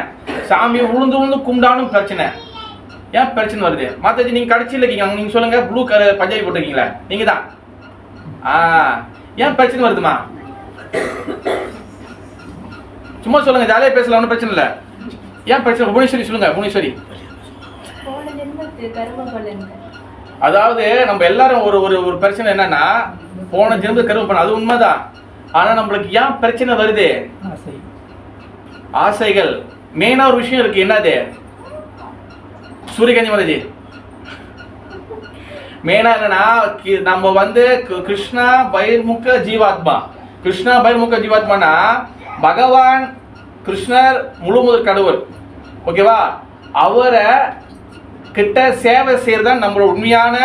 சாமி உளுந்து கும்பிடானும் பிரச்சனை. ஏன் பிரச்சனை வருது? மாதாஜி நீங்க கடைசியில் இருக்கீங்க, நீங்க சொல்லுங்க. ப்ளூ கலர் பஞ்சாபி போட்டிருக்கீங்களா நீங்க தான். ஏன் பிரச்சனை வருதுமா? சும்மா சொல்லுங்க, ஜாலியா பேசலாம், ஒன்றும் பிரச்சனை இல்லை. ஏன் பிரச்சனை? புவனேஸ்வரி சொல்லுங்க. புவனேஸ்வரி, அதாவது நம்ம எல்லாரும் ஒரு ஒரு பிரச்சனை என்னன்னா போன ஜென்மத்தை கர்மம் பண்ண, அது உண்மைதான். ஆனா நம்மளுக்கு ஏன் பிரச்சனை வருது? ஆசைகள். மெயினா ஒரு விஷயம் இருக்கு, என்னது? சூரியகாந்தி மாதாஜி, மெயினா என்னன்னா நம்ம வந்து கிருஷ்ணா பகிர்முக ஜீவாத்மா. கிருஷ்ணா பகிர்முக ஜீவாத்மானா பகவான் கிருஷ்ணர் முழு முதல் கடவுள். ஓகேவா? அவரை கிட்ட சேவை செய்யறதுதான் நம்மளோட உண்மையான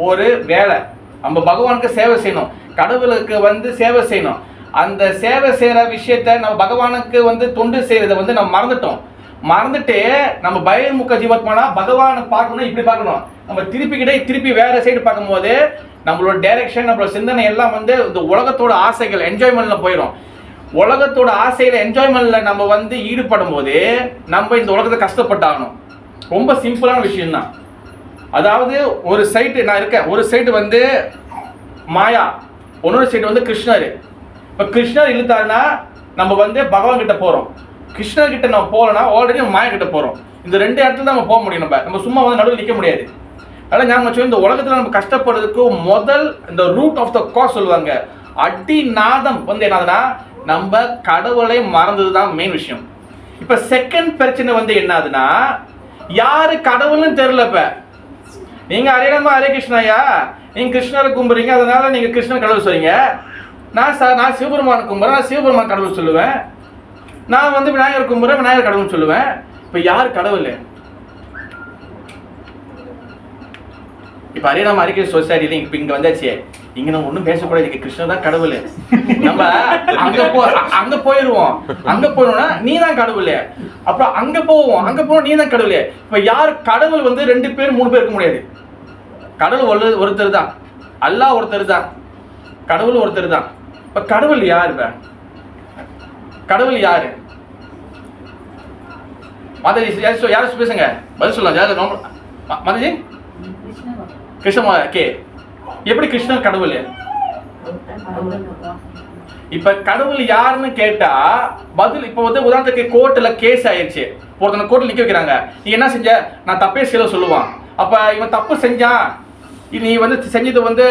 ஒரு வேலை. நம்ம பகவானுக்கு சேவை செய்யணும், கடவுளுக்கு வந்து சேவை செய்யணும். அந்த சேவை செய்யற விஷயத்த நம்ம பகவானுக்கு வந்து தொண்டு செய்யறத வந்து நம்ம மறந்துட்டு நம்ம பகிர்முக ஜீவாத்மானா பகவானை பார்க்கணும், இப்படி பார்க்கணும். நம்ம திருப்பி வேற சைடு பார்க்கும்போது நம்மளோட டைரக்ஷன், நம்மளோட சிந்தனை எல்லாம் வந்து இந்த உலகத்தோட ஆசைகள் என்ஜாய்மெண்ட்ல போயிடும். உலகத்தோட ஆசையில என்ஜாய்மெண்ட்ல நம்ம வந்து ஈடுபடும் போது நம்ம இந்த உலகத்தை கஷ்டப்பட்டாகணும். ரொம்ப சிம்பிளான விஷயம் தான். அதாவது ஒரு சைடு நான் இருக்கேன், ஒரு சைடு வந்து மாயா, இன்னொரு சைடு வந்து கிருஷ்ணர். இப்போ கிருஷ்ணர் இழுத்தாருன்னா நம்ம வந்து பகவான் கிட்ட போறோம், கிருஷ்ணர் கிட்ட நம்ம போகலன்னா ஆல்ரெடி நம்ம மாயா கிட்ட போறோம். இந்த ரெண்டு இடத்துல தான் நம்ம போக முடியும். நம்ம சும்மா வந்து நடுவில் நிற்க முடியாது. அதனால ஞாபகம் இந்த உலகத்துல நம்ம கஷ்டப்படுறதுக்கு முதல் இந்த ரூட் ஆஃப் த காஸ் சொல்லுவாங்க, அடிநாதம் வந்து என்னதுன்னா நம்ம கடவுளை மறந்ததுதான் மெயின் விஷயம். இப்ப செகண்ட் பிரச்சனை வந்து என்னதுன்னா யாரு கடவுள்னு தெரியல. இப்ப நீங்க ஹரே கிருஷ்ணாயா, நீங்க கிருஷ்ணரை கும்பிடுறீங்க, அதனால நீங்க கிருஷ்ணன் கடவுள் சொல்றீங்க. நான் சிவபெருமான கும்பிடுறேன், நான் சிவபெருமான் கடவுள் சொல்லுவேன். நான் வந்து விநாயகர் கும்பிடுறேன், விநாயகர் கடவுள் சொல்லுவேன். இப்ப யார் கடவுள்? இப்ப ஹரிராம ஹரிகிருஷ்ண சொசைட்டில இப்ப இங்க வந்தாச்சு, இங்க நம்ம ஒண்ணும் பேசக்கூடாது, இங்க கிருஷ்ணன் தான் கடவுள். நம்ம அங்க போயிருவோம், அங்க போயிடும்னா நீ தான் கடவுள். அப்புறம் அங்க போவோம் நீ தான் கடவுள். இப்ப யார் கடவுள்? வந்து 2 பேர் 3 பேர் இருக்க முடியாது. கடவுள் ஒருத்தர் தான், அல்லாஹ் ஒருத்தர் தான், கடவுள் ஒருத்தர் தான். இப்ப கடவுள் யாரு? கடவுள் யாரு? மாதாஜி யாரும் பேசுங்க, பதில் சொல்லலாம். மாதாஜி கிருஷ்ண கே எப்படி கிருஷ்ணன் கடவுள்? இப்ப கடவுள் யாருன்னு கேட்டா பதில் இப்ப வந்து உதாரணத்துக்கு கோர்ட்ல கேஸ் ஆயிடுச்சு, ஒருத்தனை கோர்ட்ல நிக்க வைக்கிறாங்க. நீ என்ன செஞ்ச? நான் தப்பே செய்யல சொல்லுவான். அப்ப இவன் தப்பு செஞ்சான், நீ வந்து செஞ்சது வந்து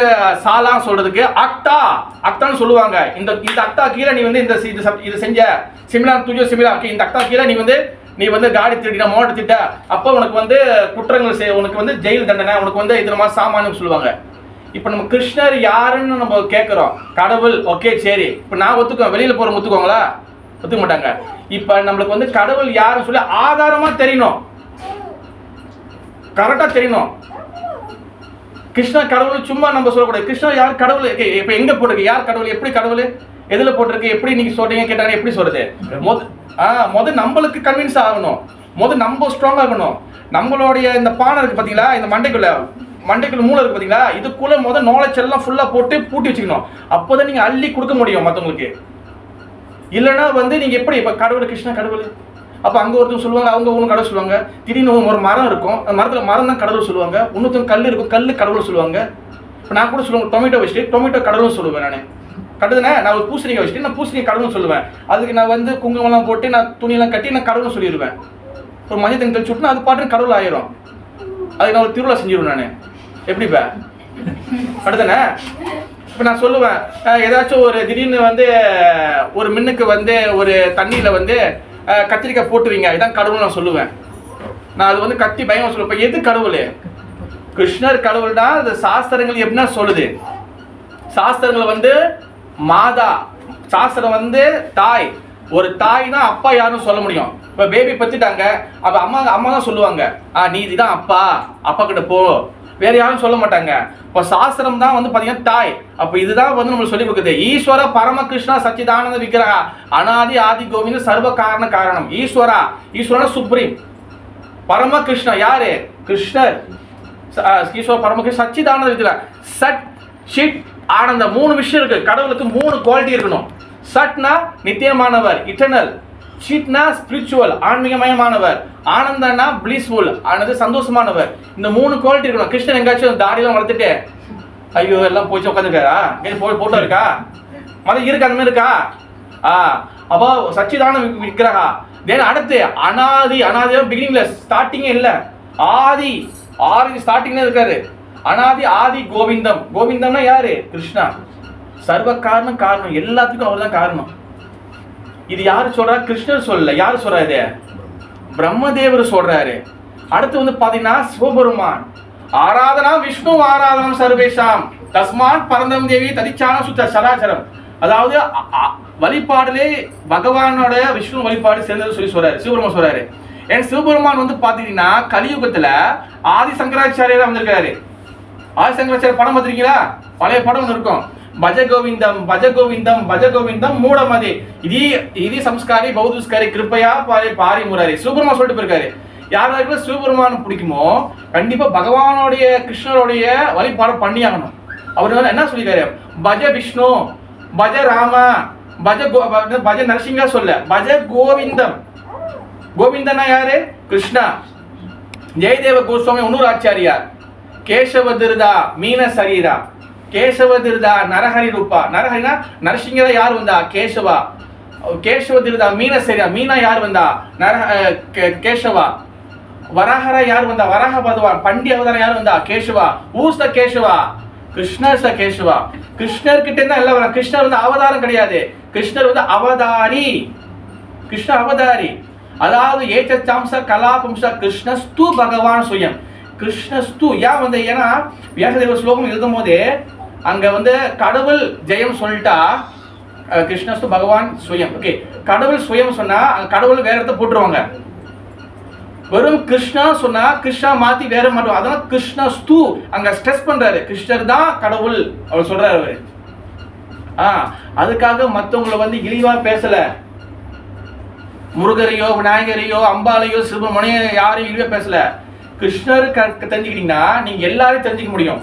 சாலா சொல்றதுக்கு அக்தான்னு சொல்லுவாங்க. இந்த அக்தா கீழே நீ வந்து இது செஞ்ச சிமிலா துஜோ சிமிலா, இந்த அக்தா கீழே நீ வந்து நீ வந்து காடி திருடினா மோட்டர் திட்ட அப்போ உனக்கு வந்து குற்றங்கள் செய்ய உனக்கு வந்து ஜெயில் தண்டனை உனக்கு வந்து இது மாதிரி சாமானியம் சொல்லுவாங்க. இப்போ நம்ம கிருஷ்ணர் யாருன்னு நம்ம கேட்குறோம். கடவுள் ஓகே சரி, இப்போ நான் ஒத்துக்குவேன், வெளியில் போகிற ஒத்துக்குவாங்களா? ஒத்துக்க மாட்டாங்க. இப்போ நம்மளுக்கு வந்து கடவுள் யாருன்னு சொல்லி ஆதாரமாக தெரியணும், கரெக்டாக தெரியணும். கிருஷ்ணா கடவுள் சும்மா நம்ம சொல்லக்கூடாது. கிருஷ்ணா யார் கடவுள்? இப்போ எங்கே போட்டிருக்கு யார் கடவுள், எப்படி கடவுள், எதில் போட்டிருக்கு, எப்படி நீங்கள் சொல்கிறீங்க கேட்டாங்க, எப்படி சொல்கிறது? முதல் நம்மளுக்கு கன்வின்ஸ் ஆகணும், நம்ம ஸ்ட்ராங் ஆகணும். நம்மளுடைய இந்த பானை இருக்குது பார்த்தீங்களா, இந்த மண்டைக்குள்ள மூளை இருக்குது பார்த்தீங்களா, இதுக்குள்ளே நாலேஜ் எல்லாம் ஃபுல்லாக போட்டு பூட்டி வச்சுக்கணும். அப்போ தான் நீங்கள் அள்ளி கொடுக்க முடியும் மற்றவங்களுக்கு. இல்லைன்னா வந்து நீங்கள் எப்படி இப்போ கடவுள் கிருஷ்ணா கடவுள், அப்போ அங்கே ஒருத்தர் சொல்லுவாங்க, அவங்க ஒன்று கடவுள் சொல்லுவாங்க. திடீர்னு ஒரு மரம் இருக்கும், அந்த மரத்தில் மரம் தான் கடவுள் சொல்லுவாங்க. இன்னொருத்தவங்க கல் இருக்கும், கல் கடவுள் சொல்லுவாங்க. இப்போ நான் கூட சொல்லுவாங்க டொமேட்டோ வச்சுட்டு டொமேட்டோ கடவுள்னு சொல்லுவேன். நான் கட்டுதுனே நான் ஒரு பூசணிக்காய் வச்சுட்டு நான் பூசணிக்காய் கடவுள்னு சொல்லுவேன். அதுக்கு நான் வந்து குங்குமம்லாம் போட்டு நான் துணியெல்லாம் கட்டி நான் கடவுள்னு சொல்லிடுவேன். ஒரு மஞ்சள் தண்ணி தெளிச்சு விட்டு அது பாட்டு கடவுள் ஆயிரும். அதுக்கு நான் ஒரு திருவிழா செஞ்சிடுவேன். நான் எப்படிப்பா கட்டுதானே? இப்போ நான் சொல்லுவேன் ஏதாச்சும் ஒரு திடீர்னு வந்து ஒரு மின்னுக்கு வந்து ஒரு தண்ணியில் வந்து கத்திரிக்காய் போட்டுவீங்க, இதான் கடவுள் நான் சொல்லுவேன். நான் அது வந்து கத்தி பயமாக சொல்லுவேன். இப்போ எது கடவுள்? கிருஷ்ணர் கடவுள் தான். அது சாஸ்திரங்கள் எப்படின்னா சொல்லுது. சாஸ்திரங்கள் வந்து மாதா, சாஸ்திரம் வந்து தாய். ஒரு தாய்னா அப்பா யாருன்னு சொல்ல முடியும். இப்போ பேபி பற்றிட்டாங்க, அப்போ அம்மா தான் சொல்லுவாங்க, நீ இதுதான் அப்பா கிட்ட போ, வேற யாரும் சொல்ல மாட்டாங்க. இப்போ சாஸ்திரம் தான் வந்து பார்த்தீங்கன்னா தாய். அப்போ இதுதான் வந்து நம்மளுக்கு சொல்லி கொடுக்குது. ஈஸ்வர பரமகிருஷ்ணா சச்சிதானந்த விக்கிரகா அனாதி ஆதி கோவிந்த சர்வ காரணம். ஈஸ்வரனா சுப்ரீம். பரமகிருஷ்ணா யாரு? கிருஷ்ணர். ஈஸ்வர பரமகிருஷ்ண சச்சிதானந்த விக்கிரகா. சட் சிட் ஆனந்த 3 விஷயம் இருக்கு. கடவுளுக்கு 3 குவாலிட்டி இருக்கணும். சட்னா நித்தியமானவர் இட்டர்னல், சிட்னா ஸ்பிரிச்சுவல் ஆன்மீகமயமானவர், ஆனந்தனா பிளிஸ்ஃபுல் ஆனது சந்தோஷமானவர். இந்த 3 குவாலிட்டி இருக்கணும். கிருஷ்ணன் எங்காச்சும் தாடியெல்லாம் வளர்த்துட்டு ஐயோ எல்லாம் போச்சு உட்காந்துருக்காரா, போட்டோ இருக்கா, மதம் இருக்கு, அந்த மாதிரி இருக்கா? அப்போ சச்சிதான விக்கிரகா. தென் அடுத்து அனாதி பிகினிங்லெஸ், ஸ்டார்டிங்கே இல்லை. ஆதி ஸ்டார்டிங்ல இருக்காரு. அனாதி ஆதி கோவிந்தம்னா யாரு? கிருஷ்ணா. சர்வ காரணம், எல்லாத்துக்கும் அவர் தான் காரணம். இது யாரு சொல்றா? கிருஷ்ணர் சொல்லல. யாரு சொல்றா? இது பிரம்மதேவர் சொல்றாரு. அடுத்து வந்து பாத்தீங்கன்னா சிவபெருமான். ஆராதனா விஷ்ணு ஆராதனம் சர்வேஷாம் தஸ்மான் பரந்தம் தேவி ததிச்சான சுத்த சராச்சரம். அதாவது வழிபாடுலே பகவானோட விஷ்ணு வழிபாடு சேர்ந்தது சொல்லி சொல்றாரு சிவபெருமான் சொல்றாரு. ஏன் சிவபெருமான் வந்து பாத்தீங்கன்னா கலியுகத்துல ஆதி சங்கராச்சாரியரா வந்திருக்காரு. ஆதி சங்கராச்சாரிய படம் பார்த்திருக்கீங்களா? பழைய படம் ஒன்று இருக்கும். ಭಜ ಗೋವಿಂದಂ ಮೂಢಮதி இது சம்ஸ்காரி பௌதுஸ்காரி கிருப்பையா பாரி முராரி. சிவபெருமான் சொல்லிட்டு போயிருக்காரு. யாராருக்கும் சிவபெருமான் பிடிக்குமோ கண்டிப்பா பகவானுடைய கிருஷ்ணருடைய வழிபாடு பண்ணியாகணும். அவர் வந்து என்ன சொல்லியிருக்காரு? பஜ விஷ்ணு, பஜ ராமா, பஜ நரசிங்கா சொல்ல, பஜ கோவிந்தம். கோவிந்தனா யாரு? கிருஷ்ணா. ஜெயதேவ கோஸ்வாமி இன்னொரு ஆச்சாரியார். கேசவ திருதா மீன சரீரா, கேசவ திருதா நரஹரி ரூபா. நரஹரினா நரசிங்கரா யார் வந்தா? கேசவா. கேசவ திருதா மீன சரீரா, மீனா யார் வந்தா? கேசவா. வராஹரா யார் வந்தா? வராக பகவான். பண்டி அவதாரம் யார் வந்தா? கேசவா. ஊஸ் த கேசவா, கிருஷ்ணர் த கேசவா. கிருஷ்ணர் கிட்ட இருந்தா எல்லாம் வரும். கிருஷ்ணர் வந்து அவதாரம் கிடையாது, கிருஷ்ணர் வந்து அவதாரி. கிருஷ்ண அவதாரி. அதாவது ஏச்சாம்ச கலாபம்ச கிருஷ்ணஸ்து பகவான் சுயம். கிருஷ்ணஸ்து ஏன் வந்து, ஏன்னா வியாசதேவ ஸ்லோகம் எழுதும் போதே அங்க வந்து கடவுள் ஜெயம் சொல்லிட்டா கிருஷ்ணஸ்து பகவான் சுயம். ஓகே, கடவுள் சுயம் சொன்னா கடவுள் வேற இடத்த போட்டுருவாங்க. வெறும் கிருஷ்ணா சொன்னா கிருஷ்ணா மாத்தி வேற மாட்டோம். அதனால கிருஷ்ணஸ்து அங்க ஸ்ட்ரெஸ் பண்றாரு. கிருஷ்ணர் தான் கடவுள் அவர் சொல்றாரு அவரு. அதுக்காக மற்றவங்களை வந்து இழிவா பேசல. முருகரையோ விநாயகரையோ அம்பாலையோ சிவமணியோ யாரையும் இழிவா பேசல. கிருஷ்ணர் தெரிஞ்சுக்கிட்டீங்கன்னா நீங்க எல்லாரையும் தெரிஞ்சுக்க முடியும்.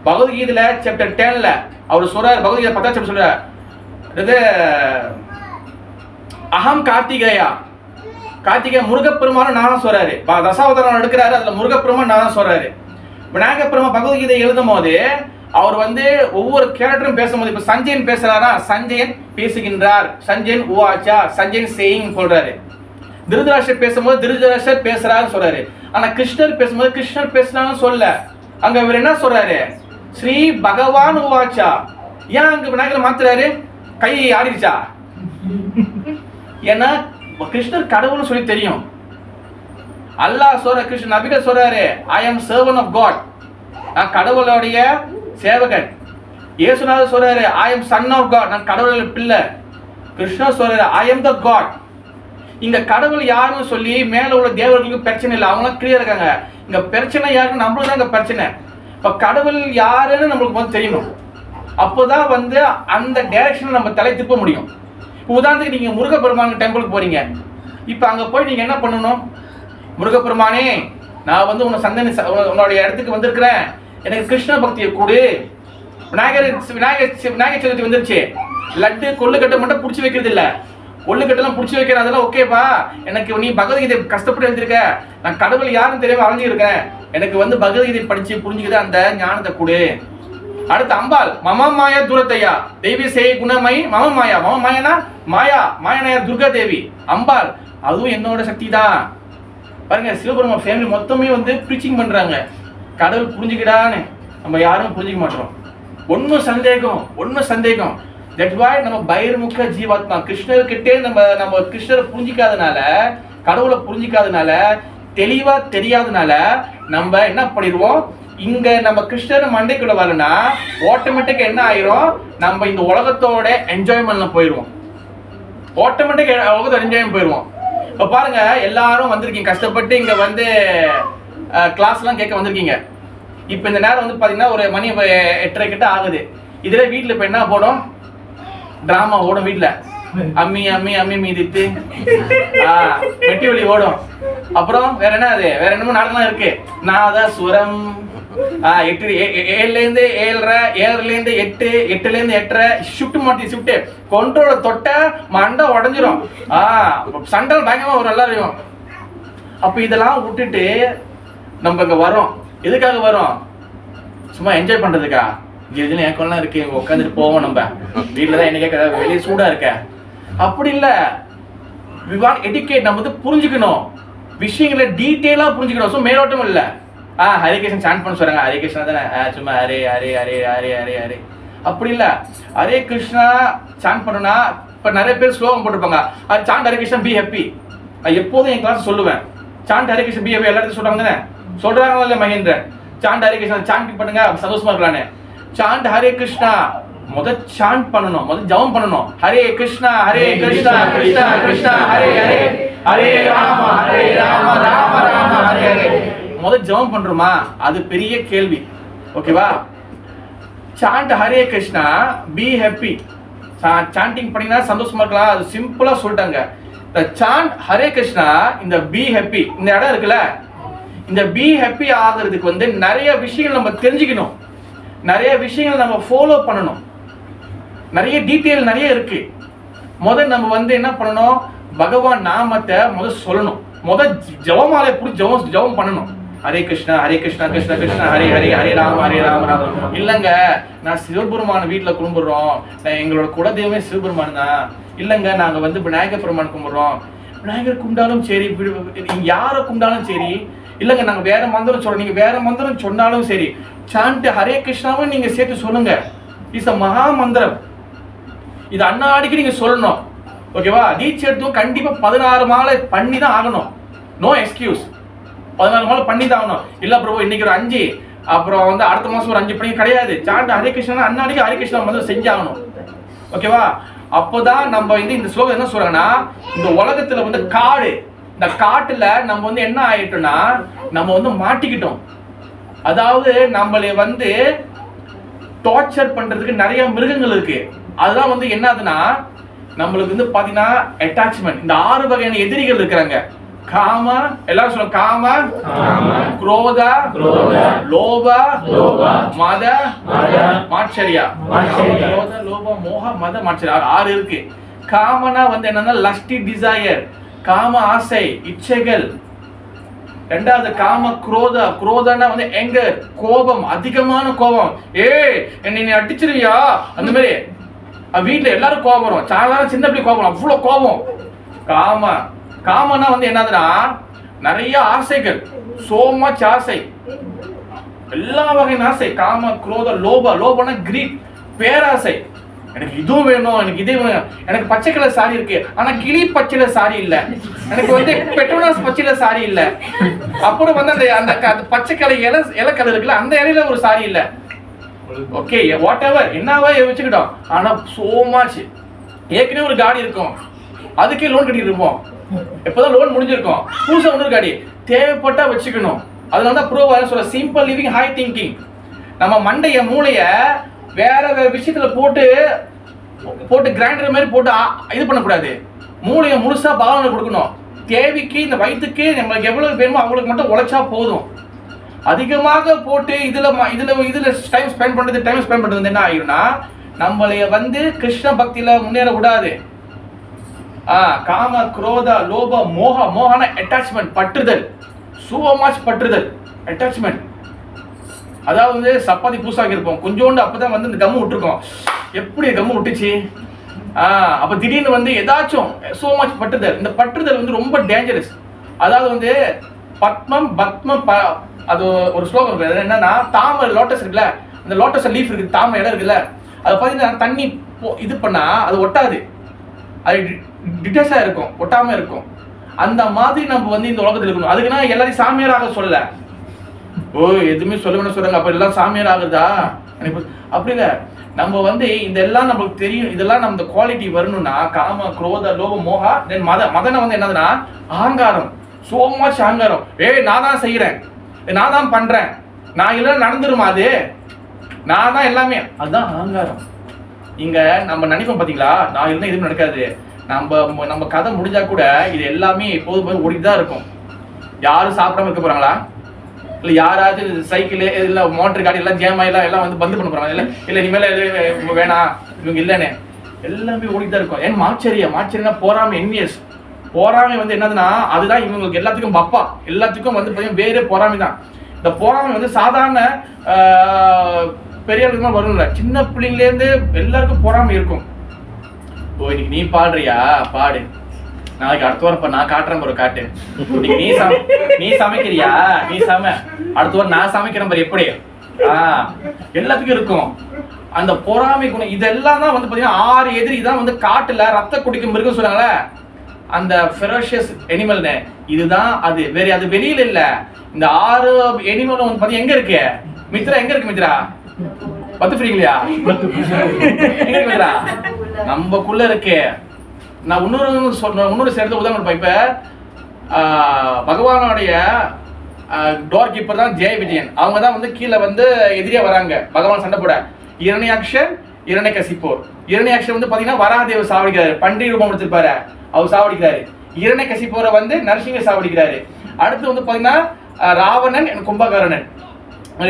பகவத்கீதையில சாப்டர் 10ல அவர் சொல்றாரு. பகவத்கீதை 10 சாப்டர் சொல்றாரு. அகம் கார்த்திகேயா. முருகப்பெருமானும் நானும் சொல்றாரு. தசாவதாரம் எடுக்கிறாரு, அதுல முருகப்பெருமான் நானும் சொல்றாரு. விநாயகர் பெருமான் பகவத்கீதை எழுதும் போது அவர் வந்து ஒவ்வொரு கேரக்டரும் பேசும்போது, இப்ப சஞ்சயன் பேசுறாரா, சஞ்சயன் பேசுகின்றார், சஞ்சயன் உவாச்சா, சஞ்சயன் சேயிங் சொல்றாரு. திருதராஷ்டர் பேசும்போது திருதராஷ்டர் பேசுறாரு சொல்றாரு. ஆனா கிருஷ்ணர் பேசும்போது கிருஷ்ணர் பேசுறான்னு சொல்ல. அங்க இவர் என்ன சொல்றாரு? ஸ்ரீ பகவான் உவாச்சா. ஏன் அங்க விநாயகர் மாத்துறாரு? கை ஆடிடுச்சா? ஏன்னா கிருஷ்ணர் கடவுள்னு சொல்லி தெரியும். அல்லாஹ் சொல்ற கிருஷ்ண நபிகள் சொல்றாரு ஐ அம் சர்வன் ஆஃப் காட், நான் கடவுளுடைய சேவகன். இயேசுநாதர் சொல்றாரு ஐ அம் சன் ஆஃப் காட், நான் கடவுளுடைய பிள்ளை. கிருஷ்ணர் சொல்றாரு ஐ அம் த காட். இங்க கடவுள் யாருன்னு சொல்லி மேல உள்ள தேவர்களுக்கு பிரச்சனை இல்லை, அவங்க கிளியர் இருக்காங்க. இங்க பிரச்சனை யாருன்னு நம்மளுக்கு தான் இங்க பிரச்சனை. இப்ப கடவுள் யாருன்னு நம்மளுக்கு வந்து தெரியணும். அப்போதான் வந்து அந்த டைரக்ஷனை நம்ம தலை திருப்ப முடியும். உதாரணத்துக்கு நீங்க முருகப்பெருமான் டெம்பிளுக்கு போறீங்க. இப்ப அங்க போய் நீங்க என்ன பண்ணணும்? முருகப்பெருமானே, நான் வந்து உன்னுடைய இடத்துக்கு வந்திருக்கிறேன், எனக்கு கிருஷ்ண பக்தியை கொடு. விநாயகர் சதுர்த்தி வந்துருச்சு, லட்டு கொள்ளுக்கட்டை மட்டும் பிடிச்சி வைக்கிறது இல்ல, கொள்ளுக்கட்டெல்லாம் பிடிச்சி வைக்கிற அதெல்லாம் ஓகேப்பா, எனக்கு நீ பகவத்கீதை கஷ்டப்பட்டு எழுதிருக்க, நான் கடவுள் யாருன்னு தெரியாம அலைஞ்சிருக்கேன், எனக்கு வந்து பகவத்கீதை படிச்சு புரிஞ்சுக்கிது அந்த ஞானத்தை கொடு. அடுத்து அம்பாள் மம மாயா தூரத்தையா தேவி சே குணமை மம மாயா. மம மாயனா மாயா, மாயனையா துர்கா தேவி. அம்பாள் அதுவும் என்னோட சக்தி தான். பாருங்க, சிவபெருமான் ஃபேமிலி மொத்தமே வந்து ப்ரீச்சிங் பண்றாங்க, கடவுள் புரிஞ்சுக்கிடான்னு. நம்ம யாரும் புரிஞ்சுக்க மாட்டோம். ஒன்னும் சந்தேகம். தட்ஸ் வை நம்ம பைரமுக ஜீவாத்மா கிருஷ்ணர்கிட்டே நம்ம கிருஷ்ணரை புரிஞ்சிக்காதனால, கடவுளை புரிஞ்சிக்காதனால, தெளிவா தெரியாதனால நம்ம என்ன பண்ணிடுவோம், இங்க நம்ம கிருஷ்ணர் மண்டைக்குள்ள வரலன்னா ஆட்டோமேட்டிக்கா என்ன ஆயிரும், நம்ம இந்த உலகத்தோட என்ஜாய்மெண்ட்ல போயிடுவோம். ஆட்டோமேட்டிக்கா உலகத்தோட என்ஜாய்மெண்ட் போயிடுவோம். இப்ப பாருங்க, எல்லாரும் வந்திருக்கீங்க கஷ்டப்பட்டு இங்க வந்து கிளாஸ் எல்லாம் கேட்க வந்திருக்கீங்க. இப்ப இந்த நேரம் வந்து பாத்தீங்கன்னா ஒரு மணி 8:30 கிட்ட ஆகுது. இதுல வீட்டுல இப்ப என்ன போடும், டிராமா ஓடும். வீட்டுல அம்மி அம்மி அம்மி மீதித்து வெட்டி வலி ஓடும். அப்புறம் வேற என்ன, அது வேற என்னமோ நாடகம் இருக்கு, நாதசுரம். 7ல இருந்து 7:30, 7ல இருந்து 8, 8ல இருந்து 8:30, ஷிஃப்ட் கொண்ட்ரோல தொட்ட மண்டை உடஞ்சிரும். சண்டல் பயங்கரமா வரும் எல்லாரையும். அப்ப இதெல்லாம் விட்டுட்டு நம்ம இங்க வரோம். எதுக்காக வரோம்? சும்மா என்ஜாய் பண்றதுக்கா? இதுல ஏக்கம்லாம் இருக்கு, உட்காந்துட்டு போவோம். நம்ம வீட்டுலதான் என்ன கேட்க, வெளியே சூடா இருக்க, அப்படி இல்ல. we want educate, நம்ம வந்து புரிஞ்சுக்கணும், விஷயங்களை டீட்டெயிலா புரிஞ்சுக்கணும். ஸோ மேலோட்டம் இல்ல. ஹரே கிருஷ்ணன் சாண்ட் பண்ண சொல்றாங்க, ஹரே கிருஷ்ணா தானே, சும்மா ஹரே ஹரே ஹரே ஹரே ஹரே ஹரே அப்படி இல்ல. ஹரே கிருஷ்ணா சாண்ட் பண்ணனா, இப்ப நிறைய பேர் ஸ்லோகம் போட்டிருப்பாங்க, அது chant Hare Krishna be happy. எப்போதும் என் கிளாஸ் சொல்லுவேன், chant Hare Krishna be happy. எல்லாத்தையும் சொல்றாங்க தானே, சொல்றாங்க இல்ல மகேந்திரன்? சாண்ட் ஹரே கிருஷ்ணா சாண்ட் பண்ணுங்க, சந்தோஷமா இருக்கலான்னு. சாண்ட் ஹரே கிருஷ்ணா முதல் சாண்ட் பண்ணணும், முதல் ஜபம் பண்ணணும். ஹரே கிருஷ்ணா கிருஷ்ணா கிருஷ்ணா ஹரே ஹரே, ஹரே ராம ராம ராம ஹரே ஹரே. முதல் ஜபம் பண்றோமா? அது பெரிய கேள்வி. ஓகேவா? Chant Hare Krishna be happy. Chanting பண்ணீங்கன்னா சந்தோஷமா இருக்கலாம், அது சிம்பிளா சொல்லிட்டாங்க. இந்த சாண்ட் ஹரே கிருஷ்ணா, இந்த பி ஹாப்பி, இந்த இடம் இருக்குல்ல, இந்த பி ஹாப்பி ஆகிறதுக்கு வந்து நிறைய விஷயங்கள் நம்ம தெரிஞ்சுக்கணும், நிறைய விஷயங்கள் நம்ம ஃபாலோ பண்ணணும், நிறைய டீட்டெயில் நிறைய இருக்கு. முதல் நம்ம வந்து என்ன பண்ணணும், பகவான் நாமத்தை முதல் சொல்லணும், முதல் ஜபமாலை பிடிச்சி ஜபம் பண்ணணும். ஹரே கிருஷ்ணா கிருஷ்ணா கிருஷ்ணா ஹரே ஹரே, ஹரே ராம ராம. இல்லைங்க, நான் சிவபெருமான வீட்டில் கும்பிடுறோம், எங்களோட குலதெய்வமே சிவபெருமான் தான். இல்லைங்க, நாங்கள் வந்து விநாயகர் பெருமான் கும்பிடுறோம். விநாயகர் கும்பிட்டாலும் சரி, யாரை கும்பிட்டாலும் சரி. இல்லைங்க, நாங்கள் வேற மந்திரம் சொல்றோம், நீங்க வேற மந்திரம் சொன்னாலும் சரி, சாண்ட் ஹரே கிருஷ்ணாவை நீங்க சேர்த்து சொல்லுங்க. இஸ் அ மகா மந்திரம். இது அன்னாடிக்கு நீங்க சொல்லணும். ஓகேவா? தீட்சை எடுத்தும் கண்டிப்பா 16 மாலை பண்ணி தான் ஆகணும். No excuse. 16 மாலை பண்ணி தான் ஆகணும். இல்ல பிரபு இன்னைக்கு ஒரு 5, அப்புறம் வந்து அடுத்த மாசம் ஒரு 5 பண்ணி கிடையாது. சாண்ட் ஹரே கிருஷ்ணா அன்னாடிக்கு ஹரே கிருஷ்ணா மந்திரம் செஞ்சாகணும். ஓகேவா? அப்போதான் நம்ம வந்து இந்த ஸ்லோகம் என்ன சொல்றாங்கன்னா, இந்த உலகத்துல வந்து காடு, இந்த காட்டுல நம்ம வந்து என்ன ஆயிட்டோம்னா, நம்ம வந்து மாட்டிக்கிட்டோம். அதாவது நம்மளை வந்து டார்ச்சர் பண்றதுக்கு நிறைய மிருகங்கள் இருக்கு. அதெல்லாம் வந்து என்னதுன்னா, நம்மளுக்கு வந்து பாத்தீங்கன்னா அட்டாச்மெண்ட். இந்த 6 வகையான எதிரிகள் இருக்கிறாங்க. காம, எல்லாரும் சொல்லுங்க, காம, குரோத, லோப, மத, மாச்சரியா. குரோத, லோப, மோக, மத, மாச்சரியா 6 இருக்கு. காமனா வந்து என்னன்னா லஸ்டி டிசையர், காம ஆசை, இச்சைகள். ரெண்டாவது காம குரோத, குரோதனா வந்து எங்கர், கோபம், அதிகமான கோபம். என்னை நீ அடிச்சிருவியா, அந்த மாதிரி. வீட்டுல எல்லாரும் கோபம் வரும், சாதாரண சின்ன பிள்ளை கோபம், அவ்வளவு கோபம். காம, காமனா வந்து என்னதுன்னா நிறைய ஆசைகள், சோ மச் ஆசை, எல்லா வகையான ஆசை. காம குரோத லோப, லோபனா கிரீட், பேராசை. எனக்கு இதுவும் வேணும், எனக்கு இதே வேணும், எனக்கு பச்சை கலர் சாரி இருக்கு ஆனா கிளி பச்சையில சாரி இல்ல, எனக்கு வந்து பெட்ரோனாஸ் பச்சையில சாரி இல்ல, அப்புறம் வந்து அந்த அந்த பச்சை கலர் இலை கலர் இருக்குல்ல அந்த இலையில ஒரு சாரி இல்ல. ஓகே வாட் எவர் என்னவா வச்சுக்கிட்டோம். ஆனா சோ மச் ஏற்கனவே ஒரு காடி இருக்கும், அதுக்கே லோன் கட்டிட்டு இருப்போம், எப்போதான் லோன் முடிஞ்சிருக்கும், புதுசா இன்னொரு காடி தேவைப்பட்டா வச்சுக்கணும். அதனால தான் ப்ரோ சொல்ல சிம்பிள் லிவிங் ஹை திங்கிங். நம்ம மண்டைய மூளைய வேற வேற விஷயத்துல போட்டு கிரைண்டர் மாதிரி போட்டு இது பண்ணக்கூடாது. மூளையை முழுசா பாவனை கொடுக்கணும். தேவைக்கு இந்த வயிற்றுக்கு நம்மளுக்கு எவ்வளவு வேணுமோ அவங்களுக்கு மட்டும் உழைச்சா போதும். அதிகமாக போட்டு இதுல டைம் ஸ்பெண்ட் பண்றது என்ன ஆயிரும்னா நம்மளைய வந்து கிருஷ்ண பக்தியில முன்னேற விடாது. காம குரோத லோப மோகன அட்டாச்மெண்ட் பற்றுதல், சோ மச் பற்றுதல் அட்டாச்மெண்ட். அதாவது சப்பாத்தி பூசாக்கி இருப்போம், கொஞ்சோண்டு அப்பதான் வந்து இந்த கம்மு விட்டுருக்கோம், எப்படி கம்மு விட்டுச்சு, அப்ப திடீர்னு வந்து ஏதாச்சும் சோ மச் பற்றுதல். இந்த பற்றுதல் வந்து ரொம்ப டேஞ்சரஸ். அதாவது வந்து பத்மம் அது ஒரு ஸ்லோகம் இருக்கு, என்னன்னா தாமரை லோட்டஸ் இருக்குல்ல, அந்த லோட்டஸ் லீஃப் இருக்கு, தாமரை இடம் இருக்குல்ல, அதை பார்த்தீங்கன்னா தண்ணி இது பண்ணா அது ஒட்டாது, அது டிட்டஸா இருக்கும், ஒட்டாம இருக்கும். அந்த மாதிரி நம்ம வந்து இந்த உலகத்தில் இருக்கணும். அதுக்குன்னா எல்லாரையும் சாமியாராக சொல்லல, ஓ எதுவுமே சொல்லுவேன்னு சொல்றாங்க அப்ப எல்லாம் சாமியார் ஆகுதா, அப்படி இல்ல. நம்ம வந்து இதெல்லாம் நம்மளுக்கு தெரியும், இதெல்லாம் நம்ம குவாலிட்டி வரணும்னா காம குரோத லோப மோகா தென் மதனை வந்து என்னதுன்னா அகங்காரம், சோ மச் அகங்காரம். நான் தான் செய்யறேன், நான் தான் பண்றேன், நான் எல்லாம் நடந்துருமா, அது நான் தான் எல்லாமே, அதுதான் அகங்காரம். இங்க நம்ம நினைப்போம் பாத்தீங்களா, நான் இருந்தா எதுவும் நடக்காது, நம்ம கதை முடிஞ்சா கூட இது எல்லாமே எப்போதும் ஓடிதான் இருக்கும். யாரும் சாப்பிடாம இருக்க போறாங்களா, இல்ல யாராச்சும் சைக்கிள் இல்ல மோட்டர் காடி எல்லாம் ஜேம் எல்லாம் வந்து பந்து பண்ண போறாங்க, இல்ல இனிமேல வேணாம் இவங்க இல்லன்னு எல்லாமே ஓடிதான் இருக்கும். ஏன் ஆச்சரியம்னா போறாம என்வியஸ். போறாமை வந்து என்னதுன்னா அதுதான் இவங்களுக்கு எல்லாத்துக்கும் பப்பா, எல்லாத்துக்கும் வந்து வேற பொறாமை தான். இந்த பொறாமை வந்து சாதாரண பெரிய ஆளுக்கு வரும்ல, சின்ன பிள்ளைங்களே இருந்து எல்லாருக்கும் பொறாமை இருக்கும். ஓ இன்னைக்கு நீ பாடுறியா பாடு, நாளைக்கு அடுத்த வாரம் நான் காட்டுறேன் ஒரு காட்டு, நீ சமைக்கிறியா நீ அடுத்த வாரம் நான் சமைக்கிறேன் பாரு எப்படி, எல்லாத்துக்கும் இருக்கும் அந்த பொறாமை குணம். இதெல்லாம் தான் வந்து பாத்தீங்கன்னா 6 எதிரி தான் வந்து காட்டுல ரத்த குடிக்கும் மிருகம் சொல்றாங்களே, அந்த ஃபெரோஷியஸ் எனிமல்னு, இதுதான் அது, வேற அது வெளியில இல்ல. இந்த 6 எனிமலும் வந்து பாத்தீங்கன்னா எங்க இருக்கு மித்ரா, எங்க இருக்கு மித்ரா, பத்து ஃப்ரீங்களா எங்க இருக்கு மித்ரா, நம்மக்குள்ள இருக்கு. நான் இன்னொரு சேர்ந்து உதாரணம் இருப்பேன். இப்ப பகவானுடைய டோர் கீப்பர் தான் ஜெய விஜயன், அவங்க தான் வந்து கீழே வந்து எதிரியா வராங்க பகவான் சண்டை போட. இரணியாக்ஷன் இரணியகசிப்போர். இரணியாக்ஷன் வந்து பாத்தீங்கன்னா வராதேவர் சாவடிக்கிறாரு, பன்றி ரூபம் எடுத்திருப்பாரு, அவர் சாவடிக்கிறாரு. இரணியகசிப்போரை வந்து நரசிங்க சாவடிக்கிறாரு. அடுத்து வந்து பாத்தீங்கன்னா ராவணன் கும்பகர்ணன்,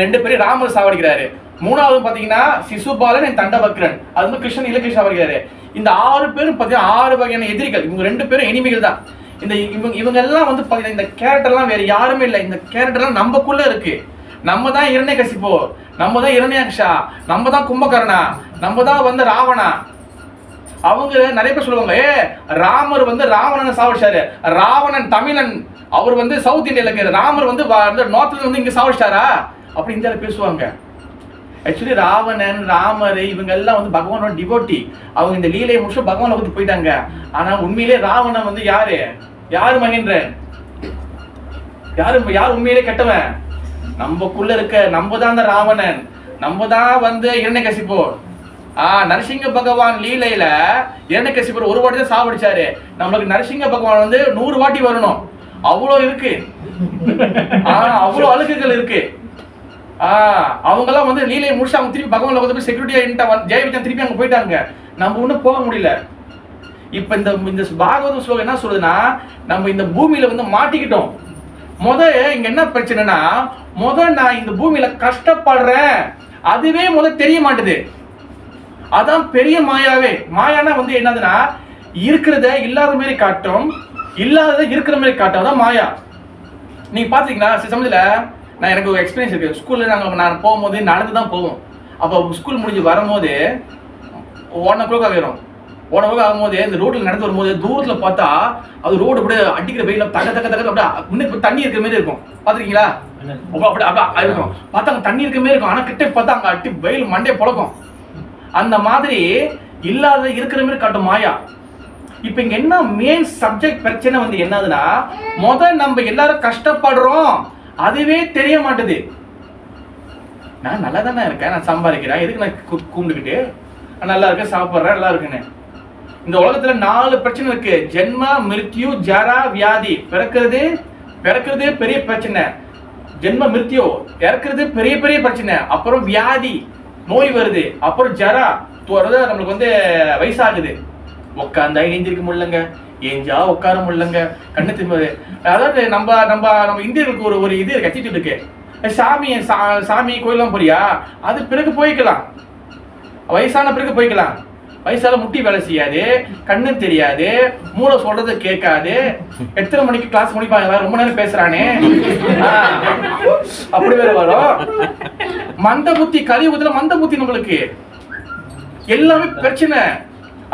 2 பேரும் ராமர் சாவடிக்கிறாரு. 3வது பாத்தீங்கன்னா சிசுபாலன் என் தண்டவக்ரன், அது வந்து கிருஷ்ணன் இலக்கிய சாவடிக்கிறாரு. இந்த 6 பேரும் பாத்தீங்கன்னா 6 வகையான எதிரிகள். இவங்க 2 பேரும் எனிமிகள் தான். இவங்க எல்லாம் வந்து பாத்தீங்கன்னா இந்த கேரக்டர்லாம் வேற யாருமே இல்லை, இந்த கேரக்டர்லாம் நம்மக்குள்ள இருக்கு. நம்ம தான் இரண்யகசிப்பு, நம்ம தான் இரண்யாக்ஷா, நம்ம தான் கும்பகர்ணா, நம்ம தான் வந்து ராவணா. அவங்க நிறைய பேர் சொல்லுவாங்க, ராமர் வந்து ராவணனை சாவடிச்சாரு, ராவணன் தமிழன், அவர் வந்து சவுத் இந்தியால இருக்காரு, ராமர் வந்து நார்த்ல வந்து இங்க சாவடிச்சாரா அப்படி இந்தியால பேசுவாங்க. ஆக்சுவலி ராவணன் ராமர் இவங்க எல்லாம் வந்து பகவானோட டிவோட்டி, அவங்க இந்த லீலையை முடிச்சு பகவானை வந்து போயிட்டாங்க. ஆனா உண்மையிலே ராவணன் வந்து யாரு மகேந்திரன், யார் உண்மையிலே கெட்டவன், நம்மக்குள்ள இருக்க நம்ம தான் அந்த ராவணன், நம்ம தான் வந்து இரண்யகசிப்பு. நரசிங்க பகவான் லீலையில இரண்யகசிப்பு ஒரு வாட்டி தான் சாவடிச்சாரு, நம்மளுக்கு நரசிங்க பகவான் வந்து 100 வாட்டி வரணும், அவ்வளோ இருக்கு, அவ்வளோ அழுக்குகள் இருக்கு. அவங்க எல்லாம் வந்து லீலையை முடிச்சு அவங்க திருப்பி பகவான்ல வந்து செக்யூரிட்டியா ஜெயவிஜயன் திருப்பி அங்க போயிட்டாங்க, நம்ம ஒன்னும் போக முடியல. இப்ப இந்த பாகவத ஸ்லோகம் என்ன சொல்லுதுன்னா, நம்ம இந்த பூமியில வந்து மாட்டிக்கிட்டோம். இங்க என்ன பிரச்சனைனா, நான் இந்த பூமியில கஷ்டப்படுறேன் அதுவே தெரிய மாட்டுது. அதான் பெரிய மாயாவே. மாயானா வந்து என்னதுன்னா இருக்கிறத இல்லாத மாதிரி காட்டும், இல்லாததை இருக்கிற மாதிரி காட்டும், அதான் மாயா. நீங்க பாத்தீங்கன்னா சில சமயத்துல எனக்கு ஒரு எக்ஸ்பீரியன்ஸ் இருக்கு. ஸ்கூல்ல நான் போகும்போது நடந்து தான் போவோம். அப்போ ஸ்கூல் முடிஞ்சு வரும்போது 1 o'clock ஆகிடும். 1 o'clock ஆகும்போது இந்த ரோட்ல நடந்து வரும்போது தூரத்துல பார்த்தா அது ரோடு அப்படியே அடிக்கிற வெயில அப்படியே இன்னும் தண்ணி இருக்கிற மாதிரி இருக்கும். பாத்துருக்கீங்களா? அப்படி இருக்கும். பார்த்தா அங்க தண்ணி இருக்கிற மாதிரி இருக்கும், ஆனா கிட்ட பார்த்தா அங்க அட்டி வெயில் மண்டே புழக்கும். அந்த மாதிரி இல்லாத இருக்கிற மாதிரி காட்டும் மாயா. இப்ப இங்க என்ன மெயின் சப்ஜெக்ட் பிரச்சனை வந்து என்னதுன்னா, நம்ம எல்லாரும் கஷ்டப்படுறோம், அதுவே தெரிய மாட்டுது. நான் நல்லா தானே இருக்கேன், நான் சம்பாதிக்கிறேன், எதுக்கு நான் கூண்டுக்கிட்டு நல்லா இருக்கேன், சாப்பிட்றேன், நல்லா இருக்குன்னு. இந்த உலகத்துல 4 பிரச்சனை இருக்கு. ஜென்ம, மிருத்யு, ஜரா, வியாதி. பிறக்கிறது பெரிய பிரச்சனை. ஜென்ம, மிருத்யு இறக்குறது பெரிய பெரிய பிரச்சனை. அப்புறம் வியாதி, நோய் வருது. அப்புறம் ஜரா, நம்மளுக்கு வந்து வயசாகுது. உட்காந்தா எழுந்திருக்க முடியலங்க, ஏஞ்சா உட்கார முடியலங்க, கண்ணு திரும்ப. அதாவது நம்ம இந்தியர்களுக்கு ஒரு இது இருக்கு, அட்டிட்யூட் இருக்கு. சாமி கோயிலாம் போறியா, அது பிறகு போய்க்கலாம், வயசான பிறகு போய்க்கலாம். வயசால முட்டி வேலை செய்யாது, கண்ணு தெரியாது, மூளை சொல்றதை கேட்காது, எத்தனை மணிக்கு கிளாஸ் முடிப்பாங்க, ரொம்ப நேரம் பேசுறானே, அப்படி வேற வரும். மந்த புத்தி, கலியுகத்துல மந்த புத்தி நம்மளுக்கு எல்லாமே பிரச்சனை.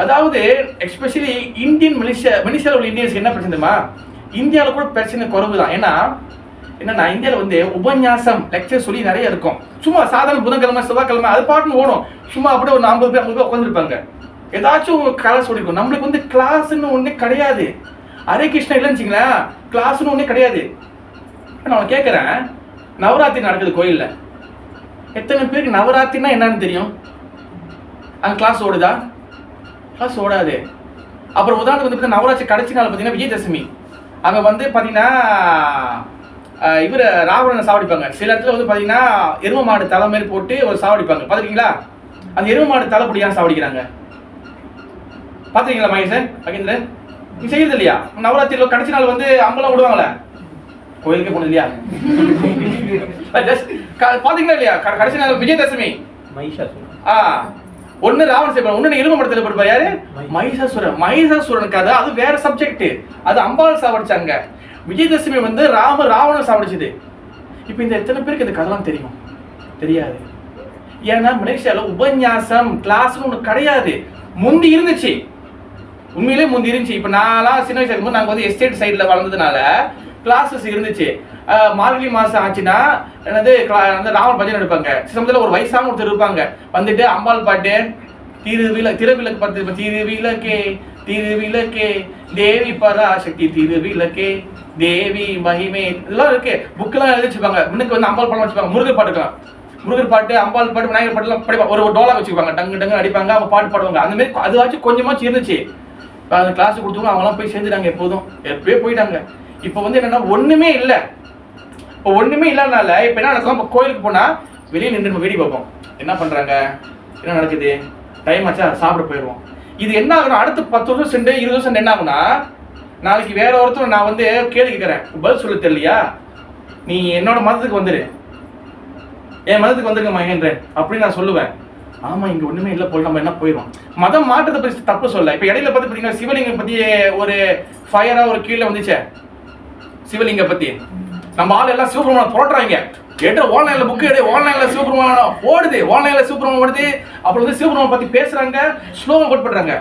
அதாவது எஸ்பெஷலி இந்தியன் மலேசியாவில் உள்ள இந்தியன்ஸ்க்கு என்ன பிரச்சனைமா, இந்தியாவில் கூட பிரச்சனை குறைவு தான். என்னன்னா இந்தியாவில் வந்து உபன்யாசம் லெக்சர் சொல்லி நிறைய இருக்கும். சும்மா சாதாரண புதன்கிழமை செவ்வாய்க்கிழமை அது பாட்டுன்னு ஓடும். சும்மா அப்படியே ஒரு 50 பேர் 50 பேர் உட்காந்துருப்பாங்க, ஏதாச்சும் கிளாஸ் சொல்லிருக்கும். நம்மளுக்கு வந்து கிளாஸ்ன்னு ஒண்ணே கிடையாது. ஹரே கிருஷ்ணா இல்லைன்னு வச்சுங்களேன், கிளாஸ்ன்னு ஒண்ணே கிடையாது. நான் கேட்குறேன், நவராத்திரி நடக்குது கோயில்ல, எத்தனை பேருக்கு நவராத்திரினா என்னன்னு தெரியும்? அங்கே கிளாஸ் ஓடுதா? கிளாஸ் ஓடாது. அப்புறம் உதாரணத்துக்கு வந்து நவராத்திரி கடைசி நாள் பார்த்தீங்கன்னா விஜயதசமி, அங்கே வந்து பார்த்தீங்கன்னா இவர் ராவணனை சாவடிப்பாங்க. சில இடத்துல வந்து பார்த்தீங்கன்னா எரும மாடு தலை மாதிரி போட்டு ஒரு சாவடிப்பாங்க, பார்த்துருக்கீங்களா? அந்த எரும மாடு தலைப்படியாக சாவடிக்கிறாங்க, பார்த்துருக்கீங்களா மகேசன், மகேந்திரன்? நீ செய்யறது இல்லையா? நவராத்திரியில் கடைசி நாள் வந்து அம்பலம் விடுவாங்களே, கோயிலுக்கே போனது இல்லையா? பார்த்தீங்களா இல்லையா? கடைசி நாள் விஜயதசமி, ஒன்னு ராவண செய்வாங்க, ஒன்னு எரும மடத்தில் போட்டு யாரு? மகிஷாசுரன். மகிஷாசுரன் கதை அது வேற சப்ஜெக்ட், அது அம்பாள் சாவடிச்சாங்க. விஜயதசமி வந்து ராவணன் சாவடிச்சது. இப்போ இந்த எத்தனை பேருக்கு இந்த கதைலாம் தெரியும்? தெரியாது. ஏன்னா மலேசியாவில் உபன்யாசம் கிளாஸ்னு ஒன்று கிடையாது. முந்தி இருந்துச்சு, உண்மையிலே முந்தி இருந்துச்சு. இப்போ நான்லாம் சின்ன வயசுல இருக்கும்போது நாங்கள் வந்து எஸ்டேட் சைடில் வளர்ந்ததுனால கிளாஸஸ் இருந்துச்சு. மார்கழி மாதம் ஆச்சுன்னா என்னது ராவண பஜனை எடுப்பாங்க. சமயத்தில் ஒரு வயசான ஒருத்தர் இருப்பாங்க, வந்துட்டு அம்பாள் பாட்டு, திருவிளக்கு பார்த்து, திருவிளக்கே திருவிளக்கே தேவி பராசக்தி திருவிளக்கே தேவி மகிமே, இதெல்லாம் இருக்கு. புக்கெல்லாம் எழுதி வச்சுப்பாங்க. முன்னுக்கு வந்து அம்பாள் படம் வச்சுப்பாங்க, முருகர் பாட்டுக்கலாம், முருகர் பாட்டு, அம்பாள் பாட்டு, விநாயகர் பாட்டுலாம் படிப்பாங்க. ஒரு டோலா வச்சுப்பாங்க, டங்கு டங்கு அடிப்பாங்க, அவங்க பாட்டு பாடுவாங்க. அந்த மாதிரி அதுவாச்சும் கொஞ்சமாச்சும் இருந்துச்சு. அந்த கிளாஸ் கொடுத்தவங்க அவங்களாம் போய் சேர்ந்துட்டாங்க, எப்பயே போயிட்டாங்க. இப்போ வந்து என்னன்னா ஒண்ணுமே இல்லை. இப்போ ஒண்ணுமே இல்லாதனால இப்போ என்ன நடக்கும்? இப்போ கோயிலுக்கு போனா வெளியே நின்று நம்ம வேடி பார்ப்போம், என்ன பண்றாங்க, என்ன நடக்குது, டைம் ஆச்சா சாப்பிட போயிடுவோம். இது என்ன ஆகணும்? அடுத்து 10 வருஷம் சென்று 20 வருஷம் என்ன ஆகுனா, நாளைக்கு வேற ஒருத்தர் நான் வந்து கேள்வி கேட்கறேன், பதில் சொல்ல தெரியலையா, நீ என்னோட மதத்துக்கு வந்துரு, என் மதத்துக்கு வந்துருங்க மகேந்திரன் அப்படின்னு நான் சொல்லுவேன். ஆமா இங்க ஒண்ணுமே இல்லை போல, நம்ம என்ன போயிடும். மதம் மாற்றத்தை பற்றி தப்பு சொல்ல. இப்ப இடையில பார்த்து பார்த்தீங்கன்னா சிவலிங்கம் பத்தி ஒரு ஃபயரா ஒரு கீழே வந்துச்சே, சிவலிங்கம் பத்தி நம்ம ஆள் எல்லாம் சிவபெருமானை போடுறாங்க. என்ற ஆன்லைன்ல புக் எடு, ஆன்லைன்ல சிவபெருமானம் ஓடுது, ஆன்லைன்ல சிவபெருமானம் ஓடுது. அப்புறம் வந்து சிவபெருமானை பத்தி பேசுறாங்க, ஸ்லோவா கோட் பண்றாங்க.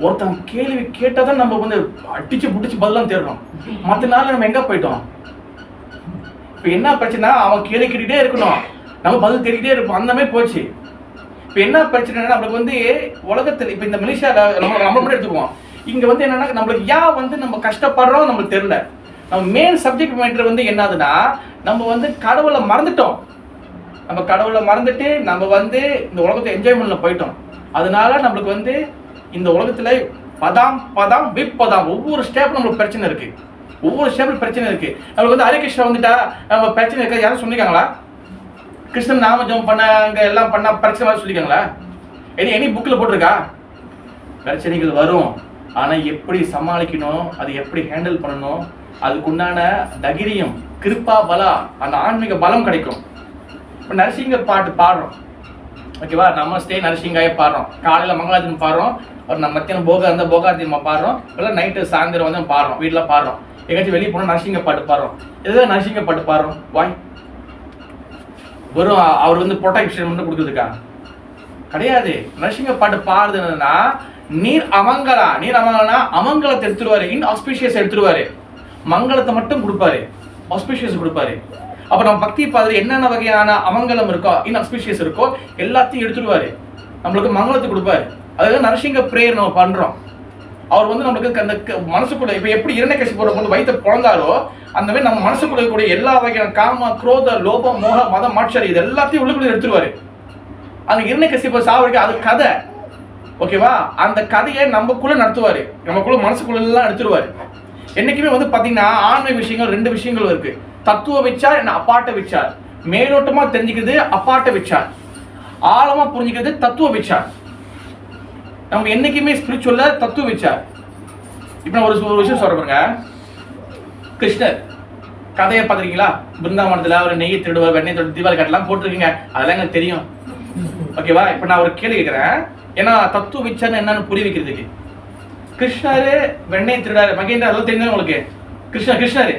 ஒருத்தன் கேள்வி கேட்டாதான் நம்ம வந்து அடிச்சு புடிச்சு பதிலாம் தேடுறோம். மற்ற நாள் நம்ம எங்க போயிட்டோம்? இப்ப என்ன பிரச்சனை? அவன் கேள்வி கேட்டுட்டே இருக்கணும், நம்ம பதில் தேடிக்கிட்டே இருப்போம், அந்த மாதிரி போச்சு. இப்ப என்ன பிரச்சனைனா நம்மளுக்கு வந்து உலகத்தில் இப்ப இந்த மலேசியால நம்ம மட்டும் எடுத்துக்குவோம். இங்க வந்து என்னன்னா நம்மளுக்கு ஏன் வந்து நம்ம கஷ்டப்படுறோம் நம்மளுக்கு தெரியல. நம்ம மெயின் சப்ஜெக்ட் மேட்டர் வந்து என்னதுன்னா, நம்ம வந்து கடவுளை மறந்துட்டோம். நம்ம கடவுளை மறந்துட்டு நம்ம வந்து இந்த உலகத்தை என்ஜாய்மெண்ட்ல போயிட்டோம். அதனால நம்மளுக்கு வந்து இந்த உலகத்துல பதாம் விப்பதாம் ஒவ்வொரு ஸ்டெப் நம்மளுக்கு பிரச்சனை இருக்கு, ஒவ்வொரு ஸ்டெப்ல பிரச்சனை இருக்கு. நம்மளுக்கு வந்து ஹரே கிருஷ்ணா வந்துட்டா நம்ம பிரச்சனை இருக்கா? யாரும் சொல்லிருக்காங்களா? கிருஷ்ணன் நாம ஜெபம் பண்ணாங்க எல்லாம் பண்ணா பிரச்சனை மாதிரி சொல்லிருக்காங்களா? எனி புக்ல போட்டிருக்கா? பிரச்சனைகள் வரும், ஆனா எப்படி சமாளிக்கணும், அது எப்படி ஹேண்டில் பண்ணணும், அதுக்குண்டான தைரியம், கிருப்பா பலா, அந்த ஆன்மீக பலம் கிடைக்கும். இப்போ நரசிங்க பாட்டு பாடுறோம், ஓகேவா? நமஸ்தே நரசிங்காய பாடுறோம், காலையில் மங்களாத்திரம் பாடுறோம், ஒரு நம்ம மத்தியானம் போகா இருந்தால் போகாத்தியமா பாடுறோம், இல்லை நைட்டு சாயந்தரம் வந்து பாடுறோம், வீட்டில் பாடுறோம். எங்கேயாச்சும் வெளியே போனால் நரசிங்க பாட்டு பாடுறோம். எதுதான் நரசிங்க பாட்டு பாடுறோம்? வாய் வெறும் அவர் வந்து ப்ரொடெக்ஷன் மட்டும் கொடுக்குறதுக்கா? கிடையாது. நரசிங்க பாட்டு பாடுறதுன்னா நீர் அமங்கலம்னா அமங்கலத்தை எடுத்துருவாரு, இன்ஆஸ்பிஷியஸ் எடுத்துருவாரு, மங்களத்தை மட்டும் கொடுப்பாரு, ஆஸ்பிஷியஸ் கொடுப்பாரு. அப்ப நம்ம பக்தி பாதத்துல என்னென்ன வகையான அமங்கலம் இருக்கோ, இன்ஆஸ்பிஷியஸ் இருக்கோ எல்லாத்தையும் எடுத்துருவாரு, நம்மளுக்கு மங்களத்தை கொடுப்பாரு. அதுதான் நரசிங்க பிரேயர் நம்ம பண்றோம். அவர் வந்து நம்மளுக்கு அந்த மனசுக்குள்ள இப்ப எப்படி இரண்யகசிபு வந்து வயிற்று பிறந்தாரோ அந்த மாதிரி நம்ம மனசுக்குள்ள இருக்கக்கூடிய எல்லா வகையான காம, குரோத, லோபம், மோக, மதம், மாட்சரி இது எல்லாத்தையும் உள்ளுக்குள்ள எடுத்துருவாரு. அந்த இரண்யகசிபு சாவடிக்க அது கதை, ஓகேவா? அந்த கதையை நமக்குள்ள நடத்துவாரு, நமக்குள்ள மனசுக்குள்ள எல்லாம் எடுத்துருவாரு. என்னைக்குமே வந்து பாத்தீங்கன்னா ஆன்மீக விஷயங்கள் 2 விஷயங்கள் இருக்கு. தத்துவ விச்சார், என்ன அப்பாட்ட விச்சார். மேலோட்டமா தெரிஞ்சுக்கிறது அப்பாட்ட விச்சார், ஆழமா புரிஞ்சுக்கிறது தத்துவ விச்சார். நம்ம என்னைக்குமே ஸ்பிரிச்சுவல்ல தத்துவ விச்சார். இப்ப நான் ஒரு விஷயம் சொல்றேன் பாருங்க. கிருஷ்ணர் கதையை பார்த்துருக்கீங்களா? பிருந்தாவனத்துல அவர் நெய்யை திருடுவார், வெண்ணெய் திருடு, தீபாவளி கட்டெல்லாம் போட்டிருக்கீங்க, அதெல்லாம் எனக்கு தெரியும், ஓகேவா? இப்ப நான் ஒரு கேள்வி கேட்கிறேன், ஏன்னா தத்துவ விச்சார்னு என்னன்னு புரிய வைக்கிறதுக்கு. கிருஷ்ணரு வெண்ணெய் திருடாரு, மகேந்திரா அதெல்லாம் தெரிஞ்சது உங்களுக்கு. கிருஷ்ணரு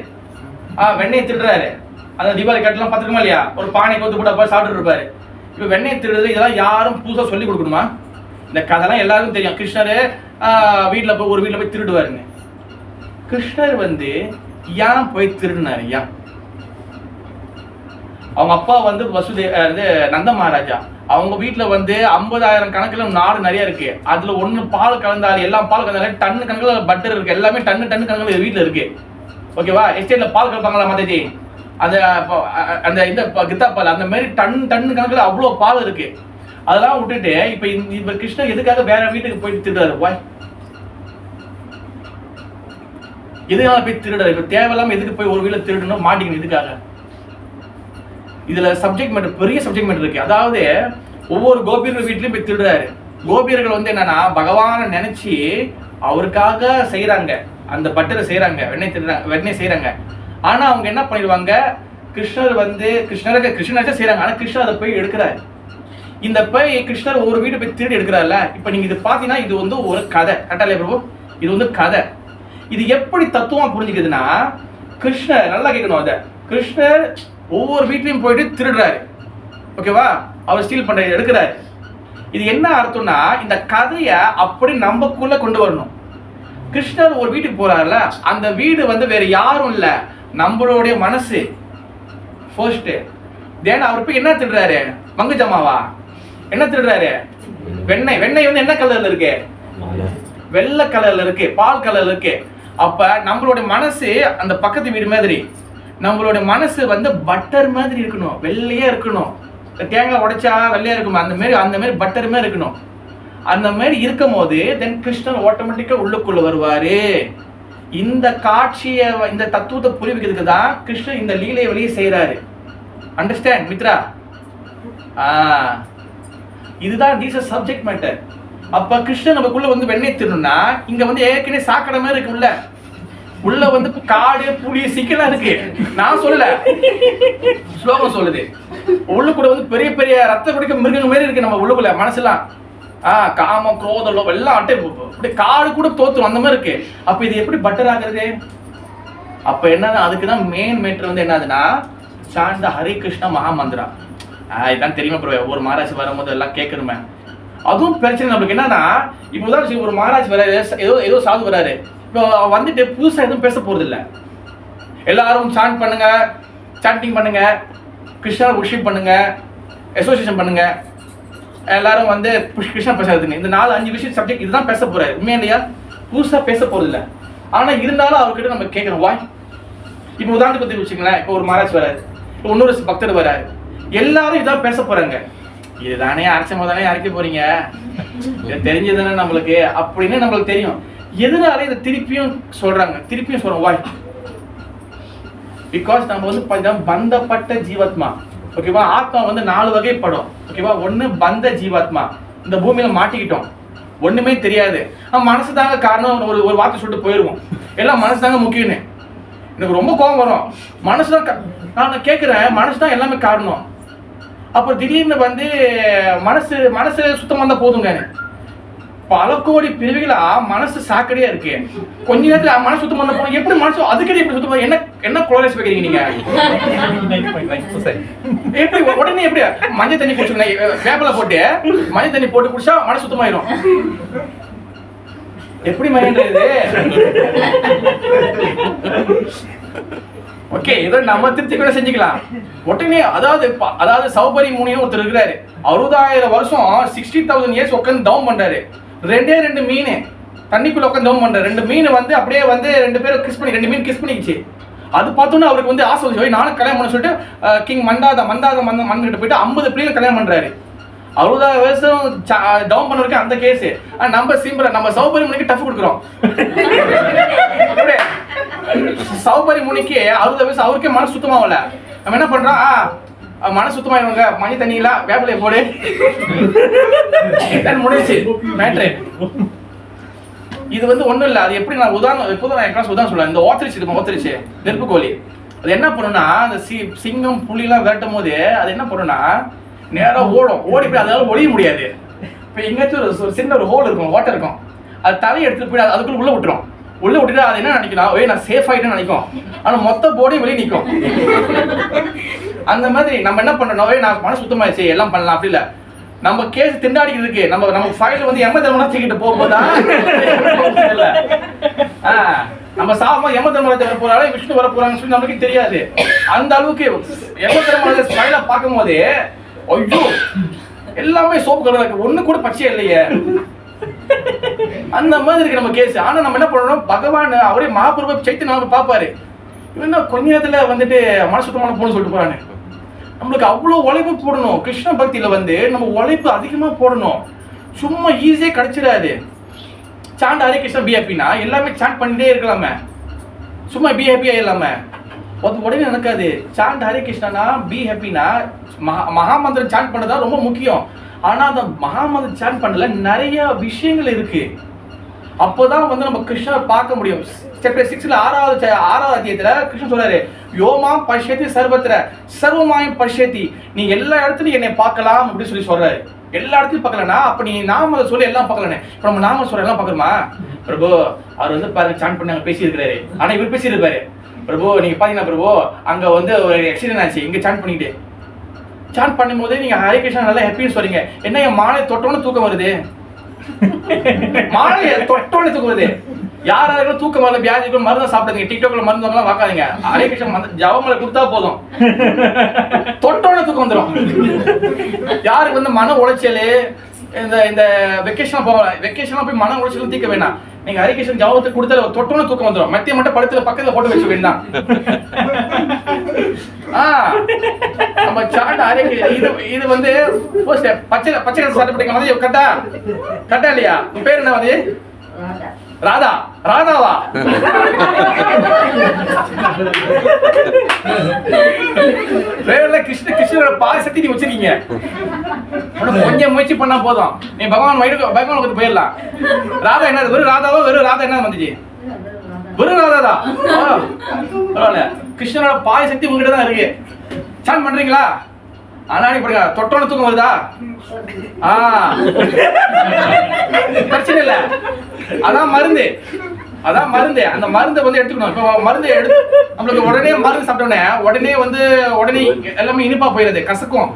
வெண்ணெய் திருடுறாரு, அந்த தீபாவளி கட்டெல்லாம் பார்த்துருக்கோமா இல்லையா? ஒரு பானை கொத்து போட்டு அப்பா சாப்பிட்டு இருப்பாரு. இப்ப வெண்ணெய் திருடுறது இதெல்லாம் யாரும் புதுசா சொல்லி கொடுக்கணுமா? இந்த கதைலாம் எல்லாருக்கும் தெரியும். கிருஷ்ணரு ஒரு வீட்டுல போய் திருடுவாருங்க. கிருஷ்ணர் வந்து ஏன் போய் திருடினாரு? ஏன்? அவங்க அப்பா வந்து நந்த மகாராஜா, அவங்க வீட்டுல வந்து 50,000 கணக்குல நாடு நிறைய இருக்கு. அதுல ஒண்ணு பால் கலந்தாரு, எல்லாம் பால் கலந்தாரு, டன்னு கணக்குல பட்டர் இருக்கு, எல்லாமே டன்னு கணக்குல வீட்டுல இருக்கு, ஓகேவா? எஸ்டேட்ல பால் கலப்பாங்களா மாதாஜி? அந்த இந்த கித்தா பால் அந்த மாதிரி டன்னு கணக்குல அவ்வளவு பால் இருக்கு. அதெல்லாம் விட்டுட்டு இப்ப கிருஷ்ணர் எதுக்காக வேற வீட்டுக்கு போயிட்டு திருடாரு? வாய் எதுனால போய் திருடாரு? இப்ப தேவையில்லாம எதுக்கு போய் ஒரு வீட்டுல திருடணும், மாட்டிக்கணும், இதுக்காக? இதுல சப்ஜெக்ட் மேட்டர், பெரிய சப்ஜெக்ட் மேட்டர் இருக்கு. அதாவது ஒவ்வொரு கோபியர்கள் வீட்லயும் போய் திருடுறாரு. கோபியர்கள் வந்து என்னன்னா பகவானை நினைச்சு அவருக்காக செய்யறாங்க, அந்த பட்டரை செய்யறாங்க, வெண்ணெய் செய்யறாங்க. ஆனா அவங்க என்ன பண்ணிடுவாங்க, கிருஷ்ணர் வந்து கிருஷ்ணராச்சும் செய்யறாங்க, ஆனா கிருஷ்ணர் அதை போய் எடுக்கிறாரு. இந்த போய் கிருஷ்ணர் ஒவ்வொரு வீடு போய் திருடி எடுக்கிறாருல. இப்ப நீங்க இது பாத்தீங்கன்னா இது வந்து ஒரு கதை, கரெக்டா இல்லையா பிரபு? இது வந்து கதை. இது எப்படி தத்துவம் புரிஞ்சுக்குதுன்னா, கிருஷ்ணர் நல்லா கேட்கணும், அத கிருஷ்ணர் ஒவ்வொரு வீட்லயும் போயிட்டு திருடுறாரு, ஓகேவா? அவர் ஸ்டீல் பண்ற எடுக்கிறாரு. இது என்ன அர்த்தம்னா, இந்த கதையை அப்படி நமக்குள்ள கொண்டு வரணும். கிருஷ்ணர் ஒரு வீட்டுக்கு போறாருல, அந்த வீடு வந்து வேற யாரும் இல்ல, நம்மளுடைய மனசு ஃபர்ஸ்ட். தென் அவர் போய் என்ன திருடுறாரு? மங்குஜமாவா? என்ன திருடுறாரு? வெண்ணெய். வெண்ணெய் வந்து என்ன கலர்ல இருக்கு? வெள்ளை கலர்ல இருக்கு, பால் கலர்ல இருக்கு. அப்ப நம்மளுடைய மனசு அந்த பக்கத்து வீடு மாதிரி, நம்மளுடைய மனசு வந்து பட்டர் மாதிரி இருக்கணும், வெள்ளையா இருக்கணும். தேங்காய் உடைச்சா வெள்ளையா இருக்குமா? அந்த மாதிரி பட்டர் மாதிரி இருக்கணும். அந்த மாதிரி இருக்கும் போது தென் கிருஷ்ணன் ஆட்டோமேட்டிக்கா உள்ளுக்குள்ள வருவாரு. இந்த காட்சியை, இந்த தத்துவத்தை புரிவிக்கிறதுக்கு தான் கிருஷ்ணன் இந்த லீலையை வெளியே செய்யறாரு. அண்டர்ஸ்டாண்ட் மித்ரா? இதுதான் தீஸ் ஆர் சப்ஜெக்ட் மேட்டர். அப்ப கிருஷ்ணன் நமக்குள்ள வந்து வெண்ணெய் திருடணும்னா, இங்க வந்து ஏற்கனவே சாக்கடை மாதிரி இருக்குல்ல, உள்ள வந்து காடு, புளி, சிக்கலா இருக்கு. நான் சொல்லல, ஸ்லோகம் சொல்லுது. உள்ளுக்குள்ள வந்து பெரிய பெரிய ரத்த குடிக்க மிருகங்கள் மாதிரி இருக்கு நம்ம உள்ளுக்குள்ள மனசுலாம். காமம், குரோதம், லோபம் எல்லாம் அப்படி காடு கூட தோத்துரும், அந்த மாதிரி இருக்கு. அப்ப இது எப்படி பட்டர் ஆகுறது? அப்ப என்னன்னா, அதுக்குதான் மெயின் மேட்டர் வந்து என்னதுன்னா, சாந்த ஹரி கிருஷ்ண மகாமந்திரா. இதான் தெரியுமா ப்ரோ? ஒரு மகாராஜ் வரும்போது எல்லாம் கேட்கணுமே. அதுவும் பிரச்சனை நம்மளுக்கு என்னன்னா, இப்போ உதாரணம் ஒரு மகாராஜ் வராரு, ஏதோ சாது வராரு, இப்போ வந்துட்டு புதுசா எதுவும் பேச போறது இல்லை. எல்லாரும் சாண்ட் பண்ணுங்க, சாண்டிங் பண்ணுங்க, கிருஷ்ணா ஒர்ஷிப் பண்ணுங்க, அசோசியேஷன் பண்ணுங்க, எல்லாரும் வந்து கிருஷ்ணா பேசாதுங்க. இந்த 4-5 விஷயம் சப்ஜெக்ட் இதுதான் பேச போறாரு. உண்மையா இல்லையா? புதுசா பேச போறது இல்லை. ஆனா இருந்தாலும் அவர்கிட்ட நம்ம கேட்கணும். வாய் இப்போ உதாரணத்துக்கு பத்தி வச்சுங்களேன், இப்போ ஒரு மகாராஜ் வராரு, இப்போ இன்னொரு பக்தர் வராரு, எல்லாரும் இதான் பேச போறாங்க. இதுதானே அரைச்சமா தானே அரைக்க போறீங்க, இது தெரிஞ்சதுதானே நம்மளுக்கு அப்படின்னு நம்மளுக்கு தெரியும். எதனால இதை திருப்பியும் சொல்றோம்? வாய் பிகாஸ் நம்ம வந்து பந்தப்பட்ட ஜீவாத்மா, ஓகேவா? ஆத்மா வந்து 4 வகைப்படும், ஓகேவா? ஒண்ணு பந்த ஜீவாத்மா, இந்த பூமியில மாட்டிக்கிட்டோம், ஒண்ணுமே தெரியாது, மனசு தாங்க காரணம், ஒரு வார்த்தை சொல்லிட்டு போயிருவோம், எல்லாம் மனசு தாங்க முக்கியம்னு. எனக்கு ரொம்ப கோபம் வரும், மனசுதான். நான் கேட்கிறேன், மனசு தான் எல்லாமே காரணம். அப்புறம் திடீர்னு வந்து மனசு சுத்தமா இருந்தா போதுங்க. பல கோடி பிரிவுகளா மனசு சாக்கடையா இருக்கு. கொஞ்ச நேரத்துல மனசு சுத்தமா இருந்தா போதும். எப்படி மனசு அதுக்கடி எப்படி சுத்தமா? என்ன குளோரைஸ் வைக்கிறீங்க நீங்க? எப்படி உடனே எப்படி மஞ்சள் தண்ணி குடிச்சுங்க, வேப்பல போட்டு மஞ்சள் தண்ணி போட்டு குடிச்சா மனசு சுத்தமாயிரும்? எப்படி மகேந்திர? ஓகே, ஏதோ நம்ம திருப்தி கூட செஞ்சுக்கலாம் உடனே. அதாவது சௌபரி முனியும் ஒருத்தர் இருக்கிறாரு, 60,000 வருஷம் 60,000 இயர்ஸ் உட்காந்து டவுன் பண்றாரு. ரெண்டு மீன் தண்ணிக்குள்ள உட்காந்து ஜெபம் பண்ற 2 மீன் வந்து அப்படியே வந்து 2 பேரும் கிஸ் பண்ணி 2 மீன் கிஸ் பண்ணிக்கிச்சு. அது பார்த்தோன்னே அவருக்கு வந்து ஆசை வந்து நானும் கல்யாணம் பண்ண சொல்லிட்டு கிங் மன்கிட்ட போயிட்டு 50 பிள்ளைங்க கல்யாணம் பண்றாரு. 60 வருஷம் டவுன் பண்ண வரைக்கும் அந்த கேஸ். நம்ம சிம்பிளா நம்ம சௌபரி முனிக்கு டஃப் கொடுக்குறோம். சௌபரி முனிக்கு 60 வயசு அவருக்கே மனசு சுத்தமாகல. நம்ம என்ன பண்றோம், மனசு சுத்தமாயிருவாங்க, மணி தண்ணிங்களா வேப்பிலையை போடு முடிச்சு மேட்ரு. இது வந்து ஒண்ணும் இல்லை. அது எப்படி நான் உதாரணம் எப்போதும் நான் என் உதாரணம் சொல்லுவேன். இந்த ஓத்தரிச்சு நெருப்பு கோழி அது என்ன பண்ணுன்னா, அந்த சிங்கம் புலிலாம் விரட்டும் போது அது என்ன பண்ணுன்னா நேரம் ஓடி போய் அதால ஒழிய முடியாது. இப்போ எங்கேயாச்சும் ஒரு சின்ன ஒரு ஹோல் இருக்கும், ஓட்டை இருக்கும், அது தலையை எடுத்துட்டு போய் அதுக்குள்ள உள்ள விட்டுட்டு அது என்ன நினைக்கலாம், நான் சேஃப் ஆகிட்டேன்னு நினைக்கும். ஆனால் மொத்த போடியும் வெளியே நிற்கும். அந்த மாதிரி நம்ம என்ன பண்றோம், நான் மனசு சுத்தமாயிடுச்சு எல்லாம் பண்ணலாம் அப்படி இல்லை. நம்ம கேஸ் திண்டாடிக்கிட்டு இருக்கு, நம்ம ஃபைல் வந்து எமதர்மனா தூக்கிட்டு போகும்போதுதான் நம்ம சாப்பிடும் எமதர்மனா போறாலும் விஷ்ணு வர போறாங்கன்னு சொல்லி நமக்கு தெரியாது. அந்த அளவுக்கு எமதர்மனா ஃபைலை பார்க்கும் போதே ஐயோ எல்லாமே சோப்பு கலர், ஒண்ணு கூட பச்சை இல்லையே, அந்த மாதிரி இருக்கு நம்ம கேஸ். ஆனா நம்ம என்ன பண்றோம், பகவான் அவரே மகாபிரபு சைத்தன்ய பாப்பாரு, இவன் கொஞ்ச நேரத்துல வந்துட்டு மனசுத்தமான போன்னு சொல்லிட்டு போறானு. நம்மளுக்கு அவ்வளோ உழைப்பு போடணும். கிருஷ்ண பக்தியில வந்து நம்ம உழைப்பு அதிகமா போடணும். சும்மா ஈஸியா கிடைச்சிடாது. சாண்ட் ஹரே கிருஷ்ணா பி ஹாப்பினா எல்லாமே சாண்ட் பண்ணிட்டே இருக்கலாமே, சும்மா பி ஹாப்பியா இல்லாம அது உடனே நடக்காது. சாண்ட் ஹரே கிருஷ்ணா பி ஹாப்பினா மகாமந்திரம் சாண்ட் பண்ணதான் ரொம்ப முக்கியம். ஆனா அந்த மகாமந்திரம் சாண்ட் பண்ணல நிறைய விஷயங்கள் இருக்கு. அப்போதான் வந்து நம்ம கிருஷ்ணரை பார்க்க முடியும். சாப்டர் 6ல 6வது அத்தியாயத்துல கிருஷ்ணன் சொல்றாரு, யோமாம் பஷ்யதி சர்வத்ர சர்வமாயம் பஷ்யதி, நீ எல்லா இடத்துலயும் என்னை பார்க்கலாம் அப்படின்னு சொல்றாரு. எல்லா இடத்துலயும் பார்க்கலன்னா அப்ப நீ நாம சொல்லி எல்லாம் பார்க்கலானே. இப்ப நம்ம நாம சொல்ற எல்லாம் பார்க்கணுமா? பிரபு அவர் வந்து பாருங்க சாண்ட் பண்ணி அங்க பேசி இருக்கிறாரு, ஆனா இவர் பேசி இருப்பாரு. பிரபு நீங்க பாத்தீங்கன்னா பிரபு அங்க வந்து ஒரு ஆக்சிடென்ட் ஆச்சு, இங்க சாண்ட் பண்ணிட்டு சாண்ட் பண்ணும் போதே நீங்க ஹரே கிருஷ்ணா நல்லா ஹாப்பின்னு சொல்றீங்க, என்ன என் மாலை தொட்டோன்னு தூக்கம் வருது, மாலையை தொட்டோன்னு தூக்கம் வருது. யாராவது தூக்கம் வரல வியாதி மருந்து சாப்பிடுங்க, டிக்டாக்ல மருந்து வாங்கலாம் வாக்காதீங்க, ஹரே கிருஷ்ணா ஜவமலை கொடுத்தா போதும் தொட்டோன்னு தூக்கம் வந்துடும். யாருக்கு வந்து மன உளைச்சல் இந்த வெக்கேஷன் போகல, வெக்கேஷன்லாம் போய் மன உளைச்சலும் தீர்க்க வேண்டாம், நீங்க ஹரே கிருஷ்ணன் ஜவத்துக்கு கொடுத்தால தொட்டோன்னு தூக்கம் வந்துடும். மத்திய மட்டும் படத்துல பக்கத்துல போட்டு வச்சு வேண்டாம். நம்ம சாண்ட் ஹரே இது வந்து பச்சை கலர் சட்டை போட்டீங்க கட்டா இல்லையா? பேர் என்ன வந்து ராதாவா? வேற கிருஷ்ணரோட பாசத்தை நீ வச்சிருக்கீங்க. கொஞ்சம் முயற்சி பண்ணா போதும், நீ பகவான் போயிடலாம். ராதா என்ன வெறும் ராதாவா? வெறும் ராதா என்ன வந்துச்சு? வெறும் ராதாதான். பரவாயில்ல, கிருஷ்ணரோட பாய சக்தி உங்ககிட்ட தான் இருக்கு. சாண்ட் பண்றீங்களா? ஆனா படுங்க தொட்டோன்னு தூக்கம் வருதா? பிரச்சனை இல்ல, அதான் மருந்து. அந்த மருந்தை வந்து எடுத்துக்கணும். இப்போ மருந்து எடுத்து நம்மளுக்கு உடனே மருந்து சாப்பிட்டோன்னே உடனே எல்லாமே இனிப்பா போயிடுது, கசக்கும்.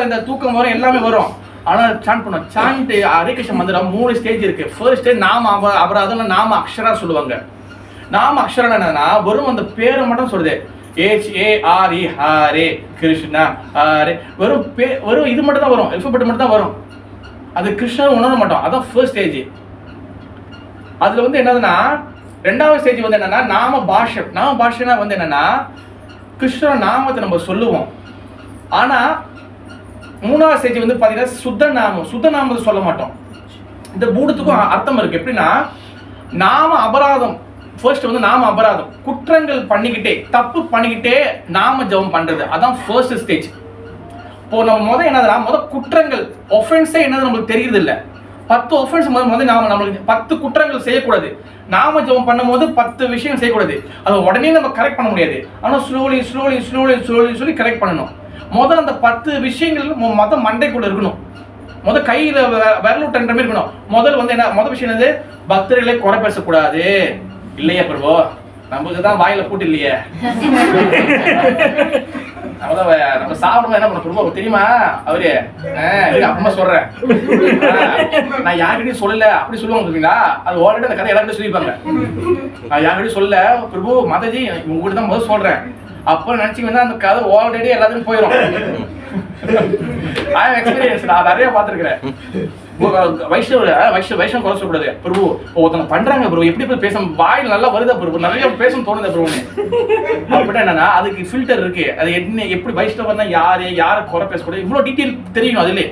இந்த தூக்கம் வரும், எல்லாமே வரும். ஆனா சாண்ட் பண்ணும். சாண்ட் ஹரே கிருஷ்ண மந்திரம் 3 ஸ்டேஜ் இருக்கு. ஃபர்ஸ்ட் ஸ்டேஜ் நாம அபராதம், நாம அக்ஷரா சொல்லுவாங்க. நாம அக்ஷரம் என்னன்னா வெறும் அந்த பேரை மட்டும் சொல்லுது, HARE ஹரே கிருஷ்ணா ஹரே, வெறும் இது மட்டும் தான் வரும், அல்பபெட் மட்டும் தான் வரும். அது கிருஷ்ணன் உணர மாட்டோம். அதான் ஃபர்ஸ்ட் ஸ்டேஜ். அதுல வந்து என்னதுன்னா ரெண்டாவது ஸ்டேஜ் வந்து என்னன்னா நாம பாஷனா வந்து என்னன்னா கிருஷ்ண நாமத்தை நம்ம சொல்லுவோம். ஆனா மூணாவது ஸ்டேஜ் வந்து பாத்தீங்கன்னா சுத்த நாமத்தை சொல்ல மாட்டோம். இந்த மூணுத்துக்கும் அர்த்தம் இருக்கு. எப்படின்னா நாம அபராதம், ஃபர்ஸ்ட் வந்து நாம அபராதம், குற்றங்கள் பண்ணிக்கிட்டே தப்பு பண்ணிக்கிட்டே நாம ஜெபம் பண்றது, அதான் ஃபர்ஸ்ட் ஸ்டேஜ். இப்போ நம்ம என்னதுன்னா குற்றங்கள் ஒஃபென்ஸே என்னது நம்மளுக்கு தெரியுது இல்ல. 10 ஒஃபென்ஸ் நம்மளுக்கு 10 குற்றங்கள் செய்யக்கூடாது. நாம ஜெபம் பண்ணும் போது 10 விஷயம் செய்யக்கூடாது. அதை உடனே நம்ம கரெக்ட் பண்ண முடியாது. ஆனா ஸ்லோலி சொல்லி கரெக்ட் பண்ணணும். அந்த 10 விஷயங்கள் மண்டைக்குள்ள இருக்கணும். கையில விரலுட்டன்ற மாதிரி இருக்கணும். வந்து என்ன விஷயம் என்னது, பக்தர்களை குறை பேசக்கூடாது. இல்லையா பிரபு, நமக்கு தான் வாயில கூட்டு இல்லையே, நம்ம சாப்பிடும்போது என்ன பண்ண பிரபு தெரியுமா அவரு, அப்புறமா சொல்றேன், நான் யார்கிட்டையும் சொல்லல அப்படி சொல்லுவாங்க தெரியுங்களா. அது ஆல்ரெடி அந்த கதை எல்லாருக்கிட்டும் சொல்லியிருப்பாங்க. நான் யார்கிட்டையும் சொல்லல பிரபு, மாதாஜி உங்ககிட்ட தான் முதல் சொல்றேன் அப்ப நினைச்சீங்கன்னா அந்த கதை ஆல்ரெடி எல்லாத்துக்கும் போயிடும். எக்ஸ்பீரியன்ஸ் நான் நிறைய பார்த்துருக்கிறேன். வைஷ்ணவ குறை சொல்லக்கூடாது பிரபு. ஒருத்தவங்க பண்றாங்க பிரபு, எப்படி போய் பேச வாயில் நல்லா வருதா பிரபு, நிறைய பேசணும் தோணுதா பிரபுன்னு. அப்படின்னா என்னன்னா அதுக்கு ஃபில்டர் இருக்கு. அது என்ன எப்படி வைஷ்ணவர்னா யாரை குறை பேசக்கூடாது, இவ்வளவு டீட்டெயில் தெரியும் அதுல.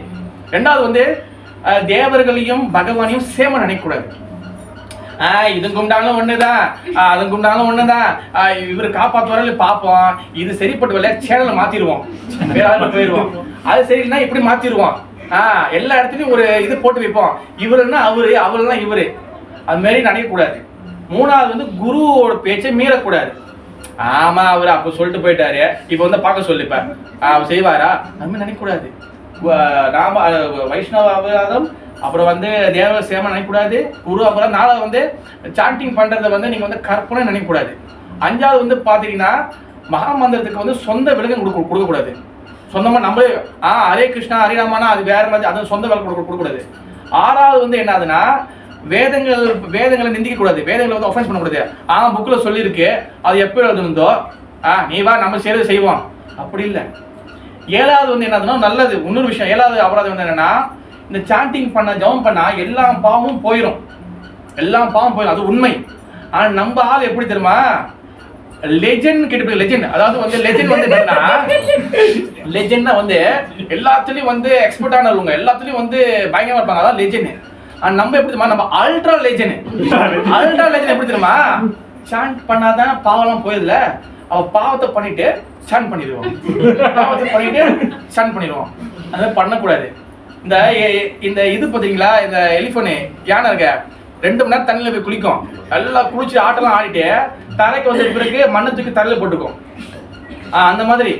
ரெண்டாவது வந்து தேவர்களையும் பகவானையும் சேம நினைக்கக்கூடாது. இது கும்பிட்டாலும் ஒண்ணுதான், அது கும்பிட்டாலும் ஒண்ணுதான், இவரு காப்பாத்துவாரு பார்ப்போம், இது சரிப்பட்டு வரல சேனலை மாத்திடுவோம், வேற ஆளுக்கு போயிடுவோம். அது சரியில்லைன்னா இப்படி மாத்திடுவோம். எல்லா இடத்துலயும் ஒரு இது போட்டு வைப்போம், இவருன்னா அவரு, அவருன்னா இவரு. அது மாதிரி நினைக்கக்கூடாது. மூணாவது வந்து குருவோட பேச்சை மீறக்கூடாது. ஆமா அவரு அப்ப சொல்லிட்டு போயிட்டாரு, இப்ப வந்து பார்க்க சொல்லிப்பேன் அவர் செய்வாரா, நம்ம நினைக்கக்கூடாது. நாம வைஷ்ணவாதம், அப்புறம் வந்து தேவ சேம நினைக்கக்கூடாது. குரு அப்புறம் நாலாவது வந்து சாண்டிங் பண்றதை வந்து நீங்க வந்து கற்பனை நினைக்கக்கூடாது. அஞ்சாவது வந்து பாத்தீங்கன்னா மகாமந்திரத்துக்கு வந்து சொந்த விலங்கு கொடுக்கக்கூடாது. சொந்தமா நம்ம ஹரே கிருஷ்ணா ஹரே ராமானா அது வேற மாதிரி, அது சொந்த விலங்கு கொடுக்கக்கூடாது. ஆறாவது வந்து என்ன ஆகுதுன்னா வேதங்களை நிந்திக்க கூடாது, வேதங்களை வந்து ஒஃபென்ஸ் பண்ணக்கூடாது. புக்ல சொல்லியிருக்கு, அது எப்போ எழுதுனதோ நீ வா நம்ம சேர்ந்து செய்வோம், அப்படி இல்லை. ஏழாவது வந்து என்னதுன்னா நல்லது இன்னொரு விஷயம். ஏழாவது அபராதம் வந்து என்னன்னா இந்த சாண்டிங் பண்ண ஜபம் பண்ணா எல்லா பாவமும் போயிடும், அது உண்மை. ஆனா நம்ம ஆள் எப்படி தெரியுமா, லெஜெண்ட் கிட்ட லெஜெண்ட், அதாவது வந்து லெஜெண்ட் வந்து என்னன்னா லெஜெண்ட்னா வந்து எல்லாத்துலயும் வந்து எக்ஸ்பர்ட்டான உள்ளவங்க, எல்லாத்துலயும் வந்து பயங்கரமா இருப்பாங்க, அதான் லெஜெண்ட். நம்ம எப்படி தெரியுமா, நம்ம அல்ட்ரா லெஜெண்ட் எப்படி தெரியுமா, சாண்ட் பண்ணாதான் பாவம்லாம் போயிடல, அவ பாவத்தை பண்ணிட்டு சாண்ட் பண்ணிடுவோம், அதை பண்ணக்கூடாது. இந்த இது பாத்தீங்களா, இந்த எலிஃபனு யானை இருக்க 2 மணி நேரம் தண்ணியில போய் குளிக்கும், எல்லாம் குளிச்சு ஆட்டெல்லாம் ஆடிட்டு தரைக்கு வந்த பிறகு மண்ணத்துக்கு தரையில போட்டுக்கும். அந்த மாதிரி.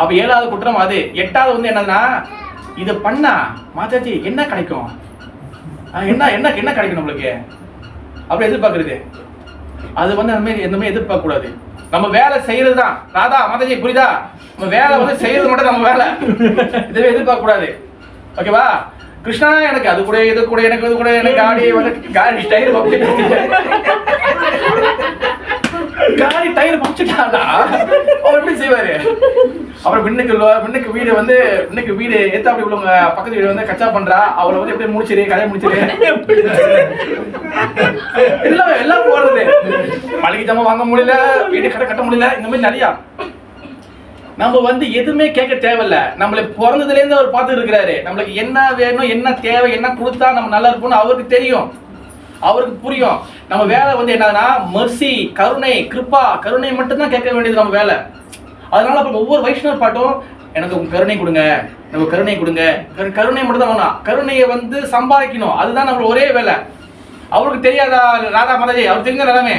அப்ப 7வது குற்றம் அது. 8வது வந்து என்னன்னா இதை பண்ணா மாதாஜி என்ன கிடைக்கும், என்ன என்ன என்ன கிடைக்கும் நம்மளுக்கு அப்படி எதிர்பார்க்கறது. அது வந்து அந்த மாதிரி எதிர்பார்க்க கூடாது. நம்ம வேலை செய்யறது தான். ராதா மாதாஜி புரியுதா, நம்ம வேலை வந்து செய்யறது மட்டும் நம்ம வேலை, இதுவே எதிர்பார்க்க கூடாது. ஓகேவா? கிருஷ்ணா எனக்கு அது கூட இது கூட எனக்கு இது கூட எனக்கு காடி டயர் பம்பிச்சுட்டாடா அவர் எப்படி செய்வாரு? அப்புறம் மின்னுக்கு வீடு வந்து வீடு ஏத்தாப்படி உள்ளவங்க பக்கத்து வீடு வந்து கச்சா பண்றா, அவளை வந்து எப்படி முடிச்சிரு கதையை முடிச்சிரு எல்லாம் போடுறது. மளிகை ஜாமான் வாங்க முடியல, வீடு கட்ட முடியல, இந்த மாதிரி நிறையா. நம்ம வந்து எதுவுமே கேட்க தேவையில்ல, நம்மளை பிறந்ததுல இருந்து அவர் பார்த்துட்டு இருக்கிறாரு. நம்மளுக்கு என்ன வேணும், என்ன தேவை, என்ன கொடுத்தா நம்ம நல்லா இருப்போம்னு அவருக்கு தெரியும், அவருக்கு புரியும். நம்ம வேலை வந்து என்னன்னா மெர்சி, கருணை, கிருபா, கருணை மட்டும்தான் கேட்க வேண்டியது நம்ம வேலை. அதனால அப்ப ஒவ்வொரு வைஷ்ணவ பாட்டும் எனக்கு உங்க கருணை கொடுங்க, நம்ம கருணை கொடுங்க, கருணை மட்டும் தான் வேணும். கருணையை வந்து சம்பாதிக்கணும், அதுதான் நம்மளோட ஒரே வேலை. அவருக்கு தெரியாதா ராதா மாதாஜி, அவருக்கு தெரிஞ்ச நிலைமை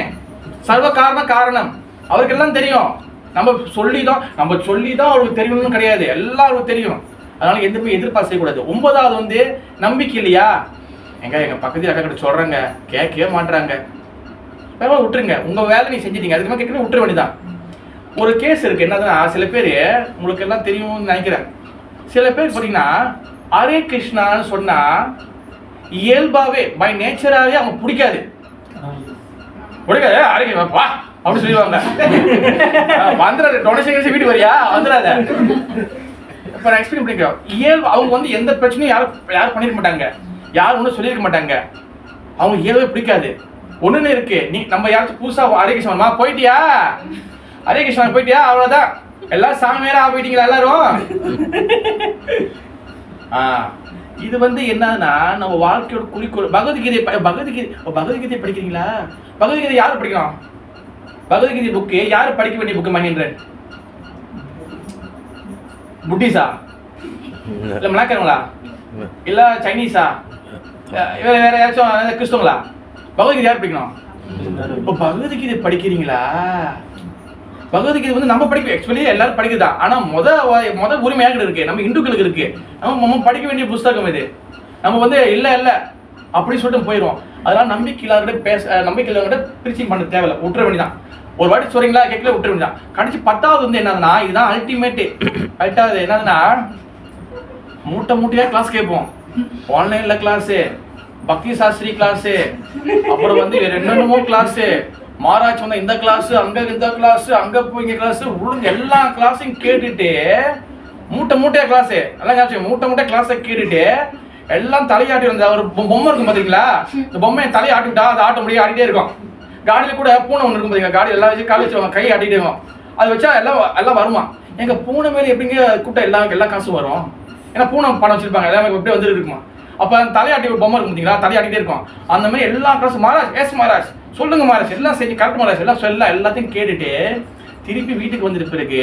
சர்வ காரணம் அவருக்கு எல்லாம் தெரியும். நம்ம சொல்லிதான் அவருக்கு தெரியணும்னு கிடையாது, எல்லாருக்கும் தெரியும். அதனால எதுவுமே எதிர்பார்க்க செய்யக்கூடாது. 9வது வந்து நம்பிக்கை இல்லையா, எங்க பக்கத்துல அக்கா கிட்ட சொல்றாங்க கேட்கவே மாட்டுறாங்க, விட்டுருங்க, உங்க வேலை நீ செஞ்சிட்டீங்க, அதுக்கு மேலே கேட்கணும் விட்டுற வேண்டியதான். ஒரு கேஸ் இருக்கு, என்னதுன்னா சில பேர் உங்களுக்கு எல்லாம் தெரியும்னு நினைக்கிறேன், சில பேர் பார்த்தீங்கன்னா ஹரே கிருஷ்ணான்னு சொன்னா இயல்பாவே பை நேச்சராகவே அவங்க பிடிக்காது, ஹரே கிருஷ்ணா அப்படி சொல்லுவாங்க. வந்துடாது டொனேஷன் வீட்டுக்கு வரியா வந்துடாத. இப்ப நான் எக்ஸ்பிளைன் பண்ணிக்கிறோம். இயல்பு அவங்க வந்து எந்த பிரச்சனையும் யாரும் பண்ணிருக்க மாட்டாங்க, யாரும் ஒன்றும் சொல்லியிருக்க மாட்டாங்க, அவங்க இயல்பே பிடிக்காது. ஒண்ணுன்னு இருக்கு, நீ நம்ம யாராச்சும் புதுசா ஹரே கிருஷ்ணா போயிட்டியா, ஹரே கிருஷ்ணா போயிட்டியா, அவ்வளவுதான், எல்லாம் சாமியாரா போயிட்டீங்களா எல்லாரும். இது வந்து என்னன்னா நம்ம வாழ்க்கையோட குறிக்கோள். பகவத்கீதை படிக்கிறீங்களா? பகவத்கீதை யாரு படிக்கலாம்? பகவத்கீதை புக்கு யாரு படிக்க வேண்டிய புக்கு மகேந்திரன்? புத்திஸா இல்ல மலாக்காரங்களா இல்ல சைனீஸா வேற யாராச்சும் கிறிஸ்தவங்களா? பகவத்கீதை யார் படிக்கணும்? இப்போ பகவத்கீதை படிக்கிறீங்களா? பகவத்கீதை வந்து நம்ம படிக்க ஆக்சுவலி எல்லாரும் படிக்குதா, ஆனா முத உரிமையாக இருக்கு, நம்ம இந்துக்களுக்கு இருக்கு, நம்ம படிக்க வேண்டிய புஸ்தகம் இது. நம்ம வந்து இல்ல அப்படின்னு சொல்லிட்டு போயிடுவோம். அதனால நம்பிக்கையாளர்கிட்ட பிரீச்சிங் பண்ண தேவையில்ல, விட்டுற வேண்டியதான். ஒரு வாட்டி சொல்றீங்களா கேட்கல விட்டுற வேண்டியதான். கடைசி 10வது வந்து என்னதுன்னா இதுதான் அல்டிமேட். அல்டாவது என்னதுன்னா மூட்டையா கிளாஸ் கேட்போம், ஆன்லைன்ல கிளாஸ், பக்தி சாஸ்திரி கிளாஸ், அப்புறம் வந்து என்னென்னமோ கிளாஸ், மாராஜ் வந்தா இந்த கிளாஸ், அங்க இந்த கிளாஸ், அங்க போய் இங்க கிளாஸ், உழுந்து எல்லா கிளாஸையும் கேட்டுட்டு மூட்டையா கிளாஸ் எல்லாம் மூட்டை கிளாஸை கேட்டுட்டு எல்லாம் தலையாட்டி வந்த ஒரு பொம்மை இருக்கும் பாத்தீங்களா, இந்த பொம்மையை தலையை ஆட்டி விட்டா அது ஆட்ட முடியும் ஆடிட்டே இருக்கும். காடியில கூட பூனை ஒன்று இருக்கும் பாத்தீங்களா, காடி எல்லாம் வச்சு காலை வச்சு கை ஆட்டிட்டே இருக்கும். அது வச்சா எல்லாம் வருமா. எங்க பூனை மேலே எப்படிங்க கூட்டம் எல்லா காசும் வரும், ஏன்னா பூனை பணம் வச்சிருப்பாங்க எல்லாமே எப்படி வந்து இருக்குமா. அப்ப தலையாட்டி ஒரு பொம்மை இருக்கும் பாத்தீங்களா, தலையாட்டிட்டே இருக்கும். அந்த மாதிரி எல்லா காசும் மகாராஜ் எஸ் மகாராஜ் சொல்லுங்க மகாராஜ் எல்லாம் செஞ்சு கரெக்ட் மகாராஜ் எல்லாம் எல்லாத்தையும் கேட்டுட்டு திருப்பி வீட்டுக்கு வந்துட்டு பிறகு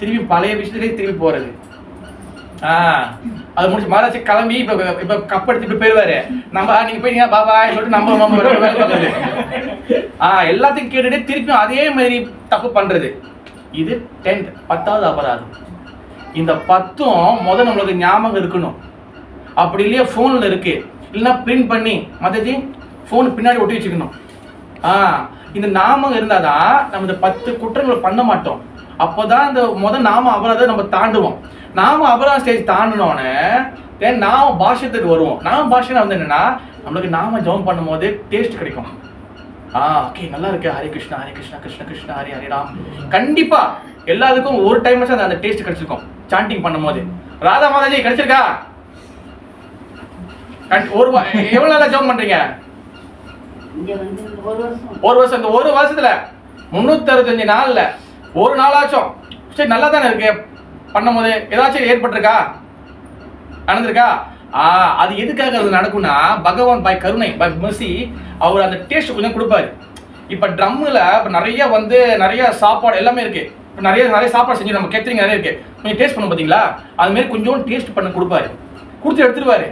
திருப்பி பழைய விஷயத்துலேயே திருப்பி போறது. அது முடிச்சு மகாராஜ் கிளம்பி இப்ப கப் எடுத்துட்டு போயிருவாரு. நம்ம நீங்க போயிட்டீங்க பாபாய் சொல்லிட்டு நம்ம வேலை பார்க்கறது. எல்லாத்தையும் கேட்டுட்டு திருப்பியும் அதே மாதிரி தப்பு பண்றது. இது 10th அபராதம். இந்த 10ம் முதல் நம்மளுக்கு ஞாபகம் இருக்கணும். அப்படி இல்லையா போன்ல இருக்கு, இல்லைன்னா பிரிண்ட் பண்ணி மதஜி போன் பின்னாடி ஒட்டி வச்சுக்கணும். இந்த நாமம் இருந்தாதான் நம்ம இந்த 10 குற்றங்களை பண்ண மாட்டோம். அப்போதான் இந்த முதல் நாம அபராதம் நம்ம தாண்டுவோம். நாம அபராத ஸ்டேஜ் தாண்டினோன்னு நாம பாஷ்யத்துக்கு வருவோம். நாம பாஷ்யம் வந்து என்னன்னா நம்மளுக்கு நாம ஜெபம் பண்ணும் போது டேஸ்ட் கிடைக்கும். ஓகே நல்லா இருக்கு, ஹரே கிருஷ்ணா கிருஷ்ண கிருஷ்ணா ஹரே ஹரே ராம். கண்டிப்பா எல்லாத்துக்கும் ஒரு டைம் அந்த டேஸ்ட் கிடைச்சிருக்கும் சாண்டிங் பண்ணும் போது. ராதா மாதாஜி கிடைச்சிருக்கா? எவ்வளவு நாளா ஜெபம் பண்றீங்க? ஒரு வருஷம். இந்த ஒரு வருஷத்துல 365 நாள்ல ஒரு நாளாச்சும் சரி நல்லா தானே இருக்கு பண்ணும் போது ஏதாச்சும் ஏற்பட்டிருக்கா, நடந்திருக்கா? அது எதுக்காக அது நடக்கும்னா பகவான் பை கருணை பை மெர்சி அவர் அந்த டேஸ்ட் கொஞ்சம் கொடுப்பாரு. இப்ப ட்ரம்ல நிறைய சாப்பாடு எல்லாமே இருக்கு. இப்போ நிறைய சாப்பாடு செஞ்சு நம்ம கேட்டரிங் நிறைய இருக்கு, கொஞ்சம் டேஸ்ட் பண்ண பாத்தீங்களா, அது மாதிரி கொஞ்சம் டேஸ்ட் பண்ண கொடுப்பாரு. கொடுத்து எடுத்துருவாரு.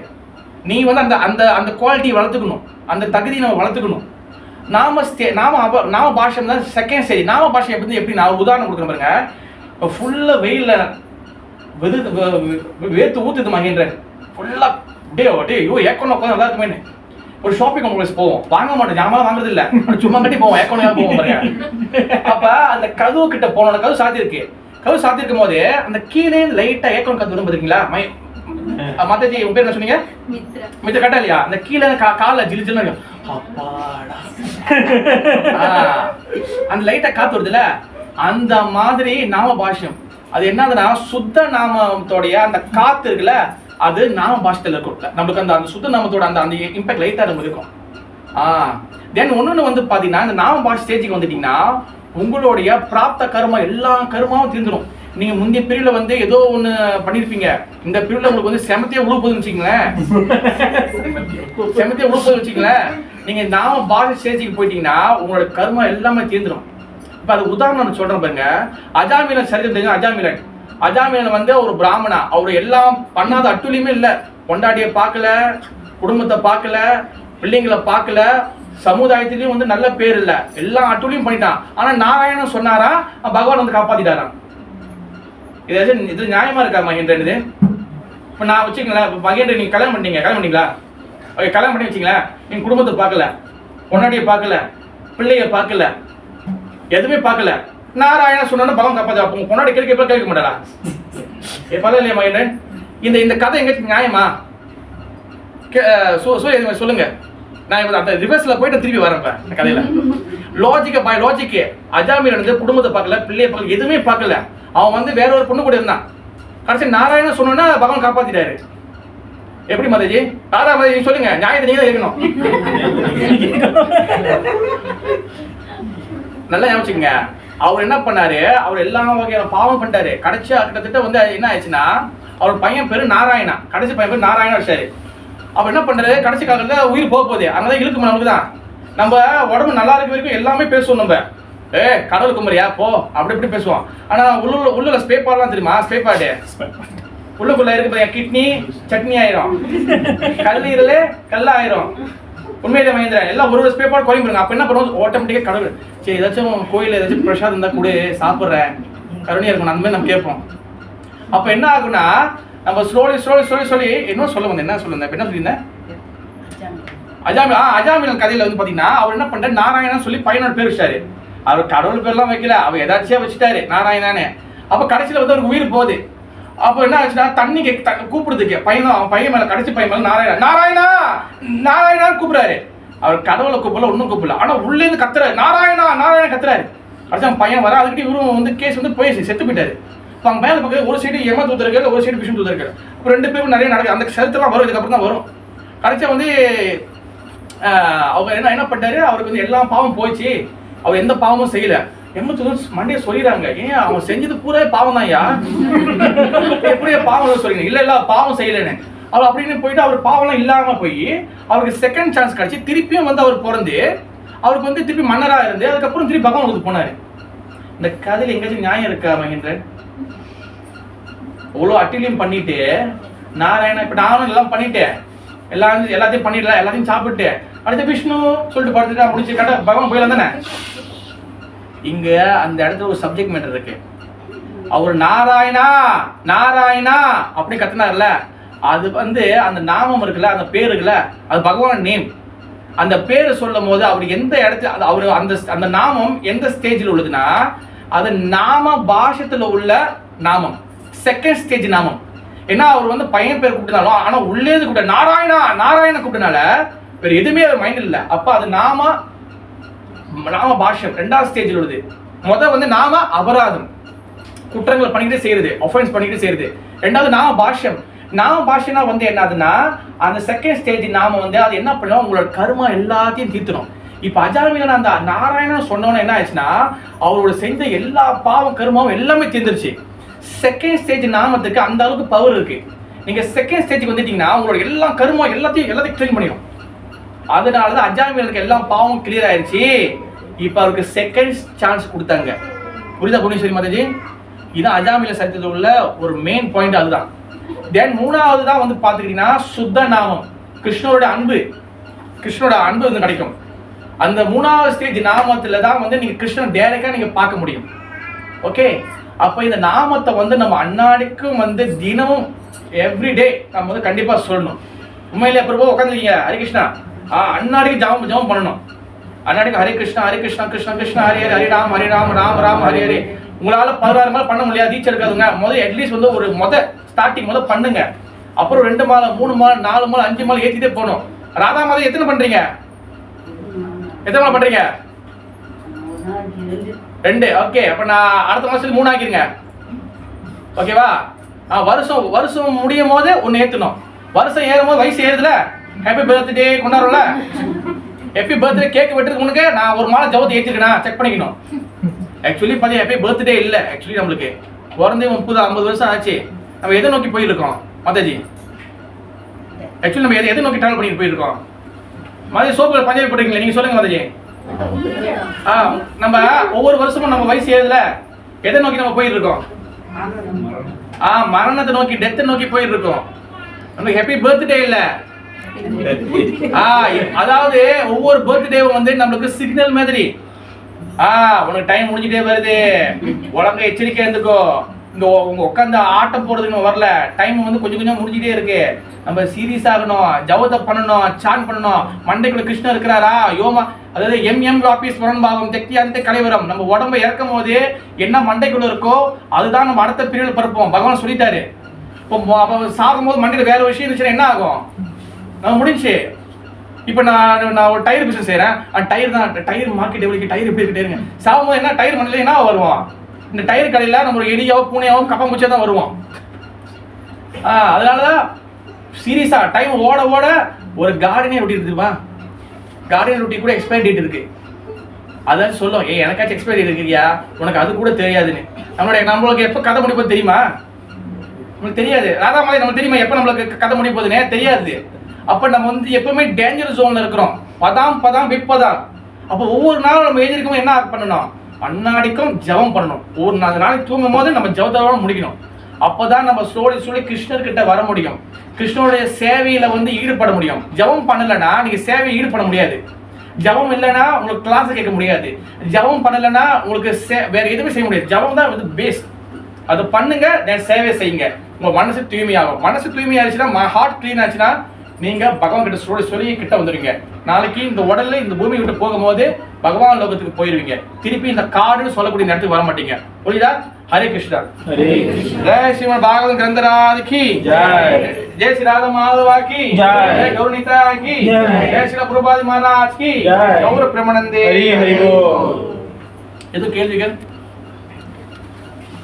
நீ அந்த அந்த அந்த குவாலிட்டி வளர்த்துக்கணும், அந்த தகுதியை நம்ம வளர்த்துக்கணும். நாம பாஷம் தான் செகண்ட் ஸ்டேஜ். நாம பாஷை எப்படி நான் உதாரணம் கொடுக்குறேன் பாருங்க. ஃபுல்லா வெயில்ல வேர்த்து ஊத்துது மகேந்திரன் ஃபுல்லா ஏக்கோன்னு உட்காந்து நல்லா இருக்குமே. ஒரு ஷாப்பிங் காம்ப்ளெக்ஸ் போவோம், வாங்க மாட்டோம், ஜாமான் வாங்குறது இல்ல, சும்மா கட்டி போவோம், ஏக்கோனா போவோம் பாருங்க. அப்ப அந்த கதவு கிட்ட போனோட கதவு சாத்திருக்கும் போது அந்த கீழே லைட்டா ஏக்கோன் காத்து வரும் பாத்தீங்களா. மாதாஜி உங்க பேர் என்ன சொன்னீங்க? மித்திர கட்டா இல்லையா? அந்த கீழே கால ஜிலு ஜில்லுன்னு அப்பாடா அந்த லைட்டா காத்து வருதுல, அந்த மாதிரி நாம பாஷ்யம். அது என்னதுன்னா சுத்த நாமத்தோடைய அந்த காத்து இருக்குல்ல, அது நாம பாஷத்துல இருக்கும். நம்மளுக்கு அந்த சுத்த நாமத்தோட அந்த இம்பாக்ட் லைட்டா நம்ம இருக்கும். தென் ஒன்னொன்னு பாத்தீங்கன்னா இந்த நாம பாஷ ஸ்டேஜுக்கு வந்துட்டீங்கன்னா உங்களுடைய பிராப்த கர்மா எல்லா கர்மாவும் தீர்ந்துடும். நீங்க முந்தைய பீரியட்ல ஏதோ ஒண்ணு பண்ணிருப்பீங்க, இந்த பீரியட்ல உங்களுக்கு செமத்தியா உழு போதுன்னு வச்சுங்களேன். நீங்க நாம பாஷ ஸ்டேஜுக்கு போயிட்டீங்கன்னா உங்களோட கர்மா எல்லாமே தீர்ந்துடும். இப்ப அது உதாரணம் சொல்றேன் பாருங்க. அஜாமிலன் சரித்திரம் தெரியும். அஜாமிலன் ஒரு பிராமணா, அவரு எல்லாம் பண்ணாத அட்டுலியுமே இல்ல. கொண்டாடிய பார்க்கல, குடும்பத்தை பார்க்கல, பிள்ளைங்களை பார்க்கல, சமுதாயத்திலயும் நல்ல பேர் இல்ல, எல்லா அட்டுலியும் பண்ணிட்டான். ஆனா நாராயணன் சொன்னாரா, பகவான் காப்பாத்திட்டாராம். இது நியாயமா இருக்கா மகேந்திரன்? இது இப்ப நான் வச்சுக்கங்களேன், மகேந்திரன் நீங்க கல்யாணம் பண்ணீங்களா? கல்யாணம் பண்ணி வச்சுங்களேன், நீங்க குடும்பத்தை பார்க்கல, கொண்டாடிய பார்க்கல, பிள்ளைய பார்க்கல, எதுவுமே பார்க்கல, நாராயணன் சொன்னா பகவான் காப்பாத்தி. அப்போ கொண்டாடி கேட்க மாட்டாரா? பரவாயில்ல இல்லையா மகேந்திரன்? இந்த கதை எங்க நியாயமா? சொல்லுங்க. நான் அந்த ரிவர்ஸ்ல போயிட்டு திருப்பி வரேன் இந்த கதையில. லாஜிக்கு அஜாமிலன் குடும்பத்தை பார்க்கல, பிள்ளைய பார்க்கல, எதுவுமே பார்க்கல. அவன் வேற ஒரு பொண்ணு கூட இருந்தான். கடைசி நாராயணன் சொன்னா பகவான் காப்பாத்திட்டாரு. எப்படி மாதாஜி? ராதா மாதாஜி சொல்லுங்க, நியாயத்தை நீங்க தான் இருக்கணும். நல்லா யோசிச்சுங்க. அவர் என்ன பண்ணாரு, அவர் எல்லா வகையான பாவம் பண்ணிட்டாரு. கடைசியா கிட்டத்தட்ட என்ன ஆயிடுச்சுன்னா அவர் பையன் பேரு நாராயணா, கடைசி பையன் பேரு நாராயணா வச்சாரு. அவர் என்ன பண்றாரு, கடைசி காலத்துல உயிர் போக போகுது, அதனால இழுக்கு நமக்கு தான். நம்ம உடம்பு நல்லா இருக்க வரைக்கும் எல்லாமே பேசுவோம். நம்ம கடவுள் குமரியா போ அப்படி இப்படி பேசுவோம். ஆனா உள்ள ஸ்பேப்பார்லாம் தெரியுமா? ஸ்பேப்பாடு உள்ளுக்குள்ள இருக்கு, கிட்னி சட்னி ஆயிரும், கல்லீரல் கல்லாயிரும். உண்மையிலே மகேந்திரன் எல்லாம் ஒரு ஸ்பேப்பாடு குறைஞ்சிருங்க. அப்ப என்ன பண்ணுவோம், ஆட்டோமேட்டிக்கா கடவுள் சரி ஏதாச்சும் கோயில் ஏதாச்சும் பிரசாதம் இருந்தா கூட சாப்பிட்றேன், கருணையா இருக்கணும், அந்த மாதிரி நம்ம கேட்போம். அப்ப என்ன ஆகுனா நம்ம ஸ்லோலி என்ன சொல்ல வந்தேன், என்ன சொல்லியிருந்தேன்? அஜாமிலன் கதையில பாத்தீங்கன்னா அவர் என்ன பண்றாரு, நாராயணன் சொல்லி பையனோட பேர் வச்சாரு. அவர் கடவுள் பேர்லாம் வைக்கல, அவர் ஏதாச்சியா வச்சுட்டாரு நாராயணானே. அப்ப கடைசியில அவருக்கு உயிர் போகுது. அப்போ என்ன ஆச்சுன்னா தண்ணி கூப்பிடுறதுக்கு பையன் மேல கடைசி பையன் மேல நாராயணா கூப்பிடுறாரு. அவர் கடவுளை கூப்பிடல, ஒன்னும் கூப்பிடல, ஆனா உள்ளே இருந்து கத்துறாரு, நாராயணா கத்துறாரு. அடுத்த பையன் வர, அதுக்கிட்ட இவரும் கேஸ் போயிடுச்சு, செத்து போயிட்டாரு. மேல பக்கம் ஒரு சைடு யம தூதர் இருக்காரு, ஒரு சைடு விஷ்ணு தூதர் இருக்காரு. இப்போ 2 பேரும் நிறைய நடக்குது. அந்த சரித்திரம் வரும், இதுக்கப்புறம் தான் வரும். கடைசியா வந்து அவர் என்ன பண்ணாரு, அவருக்கு வந்து எல்லா பாவம் போயிடுச்சு, அவர் எந்த பாவமும் செய்யல. யம தூதர் மண்டையை சொல்லிடுறாங்க, ஏன் அவன் செஞ்சது பூரா பாவம் தான் ஐயா, எப்படியா பாவம் சொல்றீங்க? இல்ல பாவம் செய்யலன்னு. அவர் அப்படின்னு போயிட்டு அவர் பாவம்லாம் இல்லாம போய் அவருக்கு செகண்ட் சான்ஸ் கிடைச்சி திருப்பியும் வந்து அவர் பிறந்து அவருக்கு வந்து திருப்பி மன்னரா இருந்து அதுக்கப்புறம் திருப்பி பகவான் போனாரு. இந்த கதையில எங்கேயாச்சும் நியாயம் இருக்கா மகேந்திரன்? அவ்வளோ அட்டிலியம் பண்ணிட்டு நாராயணா இப்ப நானும் எல்லாம் பண்ணிட்டேன், எல்லாத்தையும் பண்ணிடலாம், எல்லாத்தையும் சாப்பிட்டு அடுத்த விஷ்ணு சொல்லிட்டு படுத்துட்டா முடிச்சு கட்ட பகவான் போயிடலாம் தானே. இங்க அந்த இடத்துல ஒரு சப்ஜெக்ட் மேட்டர் இருக்கு. அவர் நாராயணா நாராயணா அப்படி கத்துனார்ல, அது வந்து அந்த நாமம் இருக்குல்ல, அந்த பேர் இருக்குல்ல, அது பகவான் நேம். அந்த பேரை சொல்லும் போது அவர் எந்த இடத்துல அவர் அந்த நாமம் எந்த ஸ்டேஜில் உள்ளதுன்னா அது நாம பாஷத்துல உள்ள நாமம், செகண்ட் ஸ்டேஜ் நாமம். ஏன்னா அவர் வந்து பையன் பேர் கூப்பிட்டனாலும் ஆனா உள்ளே கூப்பிட்ட நாராயணா நாராயண கூப்பிட்டனால வேற எதுவுமே அவர் மைண்ட் இல்லை. அப்ப அது நாம பாஷ்யம் 2வது ஸ்டேஜில் உள்ளது. வந்து நாம அபராதம், குற்றங்களை பண்ணிக்கிட்டே செய்யறது, ஆஃபென்ஸ் பண்ணிக்கிட்டே செய்யறது. 2வது நாம பாஷ்யம். நாம பாஷனா வந்து என்னதுன்னா அந்த செகண்ட் ஸ்டேஜ் நாம வந்து அது என்ன பண்ணுவோம், உங்களோட கர்மா எல்லாத்தையும் தீர்த்துடும். இப்ப அஜாமிலன் அந்த நாராயணன் சொன்னோன்னு என்ன ஆயிடுச்சுன்னா அவரோட செஞ்ச எல்லா பாவம் கர்மாவும் எல்லாமே தீர்ந்துருச்சு. செகண்ட் ஸ்டேஜ் நாமத்துக்கு அந்த அளவுக்கு பவர் இருக்கு. நீங்க செகண்ட் ஸ்டேஜுக்கு வந்துட்டீங்கன்னா உங்களோட எல்லா கர்மா எல்லாத்தையும் க்ளீன் பண்ணிடும். அதனாலதான் அஜாமிலனுக்கு எல்லாம் பாவம் கிளியர் ஆயிடுச்சு. இப்ப அவருக்கு செகண்ட் சான்ஸ் கொடுத்தாங்க. புரியுதா புவனேஸ்வரி மாதாஜி? இதுதான் அஜாமில சரித்திரத்தில் உள்ள ஒரு மெயின் பாயிண்ட். அதுதான். தென் 3வது தான் வந்து பாத்துக்கிட்டீங்கன்னா சுத்த நாமம், கிருஷ்ணரோட அன்பு வந்து கிடைக்கும். அந்த 3வது ஸ்டேஜ் நாமத்துல தான் வந்து நீங்க கிருஷ்ணன் டைரக்டா நீங்க பார்க்க முடியும். ஓகே, அப்ப இந்த நாமத்தை வந்து நம்ம அன்னாடிக்கும் வந்து தினமும் எவ்ரிடே நம்ம வந்து கண்டிப்பா சொல்லணும். உண்மையிலே பிரபு உட்காந்துருக்கீங்க, ஹரிகிருஷ்ணா அன்னாடிக்கு ஜபம் பண்ணணும். அன்னாடிக்கு ஹரே கிருஷ்ணா கிருஷ்ண கிருஷ்ண ஹரி ஹரி ஹரி ராம் ராம் ராம் ஹரி ஹரி. உங்களால 16 மாதம் பண்ண முடியாது, ரீச் இருக்காதுங்க. முதல் அட்லீஸ்ட் வந்து ஒரு ஸ்டார்டிங் பண்ணுங்க. அப்புறம் 2 மாதம் 3 மாதம் 4 மாதம் 5 மாதம் ஏற்றிட்டே போகணும். ராதா மாதம் எத்தனை பண்றீங்க? எத்தனை மாதம் பண்றீங்க? 2. ஓகே, அப்ப நான் அடுத்த மாசத்துக்கு 3 ஆக்கிருங்க. ஓகேவா? வருஷம் முடியும் போது ஒன்னு ஏத்தணும். வருஷம் ஏறும் போது வயசு ஏறுதுல, ஹாப்பி பர்த்டே கொண்டாடுறோம்ல, ஹாப்பி பர்த்டே கேக் வெட்டுறதுக்கு முன்னாடி நான் ஒரு மாலை ஜபத்தை ஏற்றிருக்கேன் செக் பண்ணிக்கணும். ஆக்சுவலி பாத்தீங்க ஹாப்பி பர்த்டே இல்ல, ஆக்சுவலி நம்மளுக்கு பிறந்தே 30-50 வருஷம் ஆச்சு. நம்ம எதை நோக்கி போயிருக்கோம் மாதாஜி? ஆக்சுவலி நம்ம எதை நோக்கி டிராவல் பண்ணிட்டு போயிருக்கோம்? மாதாஜி சோப்புல பஞ்சாபி போடுறீங்களா? நீங்க சொல்லுங்க மாதாஜி. நம்ம ஒவ்வொரு வருஷமும் நம்ம வயசு ஏதுல எதை நோக்கி நம்ம போயிருக்கோம்? மரணத்தை நோக்கி, டெத்தை நோக்கி போயிருக்கோம். நம்ம ஹாப்பி பர்த்டே இல்ல. அதாவது ஒவ்வொரு பர்த்டேவும் வந்து நம்மளுக்கு சிக்னல் மாதிரி. உனக்கு டைம் முடிஞ்சிட்டே வருது, ஒழுங்கா எச்சரிக்கை இருந்துக்கோ. இங்க உங்க உட்காந்து ஆட்டம் போறதுக்கு வரல, டைம் வந்து கொஞ்சம் முடிஞ்சிட்டே இருக்கு. நம்ம சீரியஸ் ஆகணும், ஜபத்தை பண்ணணும், சான் பண்ணணும். மண்டைக்குள்ள கிருஷ்ணன் இருக்கிறாரா யோமா, அதாவது எம் ஆபீஸ் பாவம் தெக்தியாந்த கலைவரம். நம்ம உடம்ப இறக்கும் போது என்ன மண்டைக்குள்ள இருக்கோ அதுதான் நம்ம அடுத்த பீரியட் பரப்போம். பகவான் சொல்லிட்டாரு. இப்போ சாகும் போது மண்டையில வேற விஷயம் இருந்துச்சுன்னா என்ன ஆகும்? நம்ம முடிஞ்சு. இப்போ நான் ஒரு டயர் பிசினஸ் செய்யறேன், டயர் மார்க்கெட் எவ்வளவு, டயர் எப்படி இருக்கு, சாகும் போது என்ன டயர் மண்ணில என்ன வருவோம்? இந்த டயர் கடையில நம்ம ஒரு எலியாவோ பூனையாவோ கப்பமுச்சா தான் வருவோம். அதனாலதான் சீரியஸா டைம் ஓட ஒரு கார்டனே ரொட்டி இருக்குதுப்பா, கார்டன் ரொட்டி கூட எக்ஸ்பைரி டேட் இருக்கு. அதான் சொல்லும், எனக்காச்சும் எக்ஸ்பைரி டேட் இருக்குயா, உனக்கு அது கூட தெரியாதுன்னு. நம்மளுக்கு எப்ப கதை முடிய போது தெரியுமா? நம்மளுக்கு தெரியாது. ராதா மாதிரி நம்மளுக்கு தெரியுமா எப்ப நம்மளுக்கு கதை முடிய போகுதுன்னே தெரியாது. அப்ப நம்ம வந்து எப்பவுமே டேஞ்சர் ஜோன்ல இருக்கிறோம். பதாம் விப்பதாம். அப்போ ஒவ்வொரு நாளும் நம்ம எழுதிருக்கோம் என்ன பண்ணணும்? அன்னாடிக்கும் ஜபம் பண்ணணும். ஒரு 4 நாளைக்கு தூங்கும் போது நம்ம ஜபத்தோட முடிக்கணும். அப்பதான் நம்ம சொல்லி கிருஷ்ணர்கிட்ட வர முடியும், கிருஷ்ணனுடைய சேவையில வந்து ஈடுபட முடியும். ஜபம் பண்ணலன்னா நீங்க சேவையை ஈடுபட முடியாது. ஜபம் இல்லைன்னா உங்களுக்கு கிளாஸ் கேட்க முடியாது. ஜபம் பண்ணலைன்னா உங்களுக்கு வேற எதுவுமே செய்ய முடியாது. ஜபம் தான் வந்து பேஸ். அதை பண்ணுங்க, சேவை செய்யுங்க. உங்க மனசு தூய்மையாகும். மனசு தூய்மையாச்சுன்னா, ஹார்ட் கிளீன் ஆச்சுன்னா நீங்க பகவான் கிட்ட சொல்லி கிட்ட வந்துருவீங்க. நாளைக்கு இந்த உடல்ல இந்த பூமி விட்டு போகும்போது பகவான் லோகத்துக்கு போயிருவீங்க. திருப்பி இந்த காடுன்னு சொல்லக்கூடிய நேரத்துக்கு வர மாட்டீங்க. புரியுதா? ஹரே கிருஷ்ணா. ஜெய் ஸ்ரீமத் பாகவதம் கிரந்தராஜ் கி ஜெய். ஜெய் ஸ்ரீ ராதா மாதவா கி ஜெய். ஜெய் கௌரநிதா கி ஜெய். ஜெய் ஸ்ரீ பிரபுபாதி மகாராஜ் கி ஜெய். கௌர பிரேமானந்தே. ஹரி ஹரி போல். எது கேள்விகள்?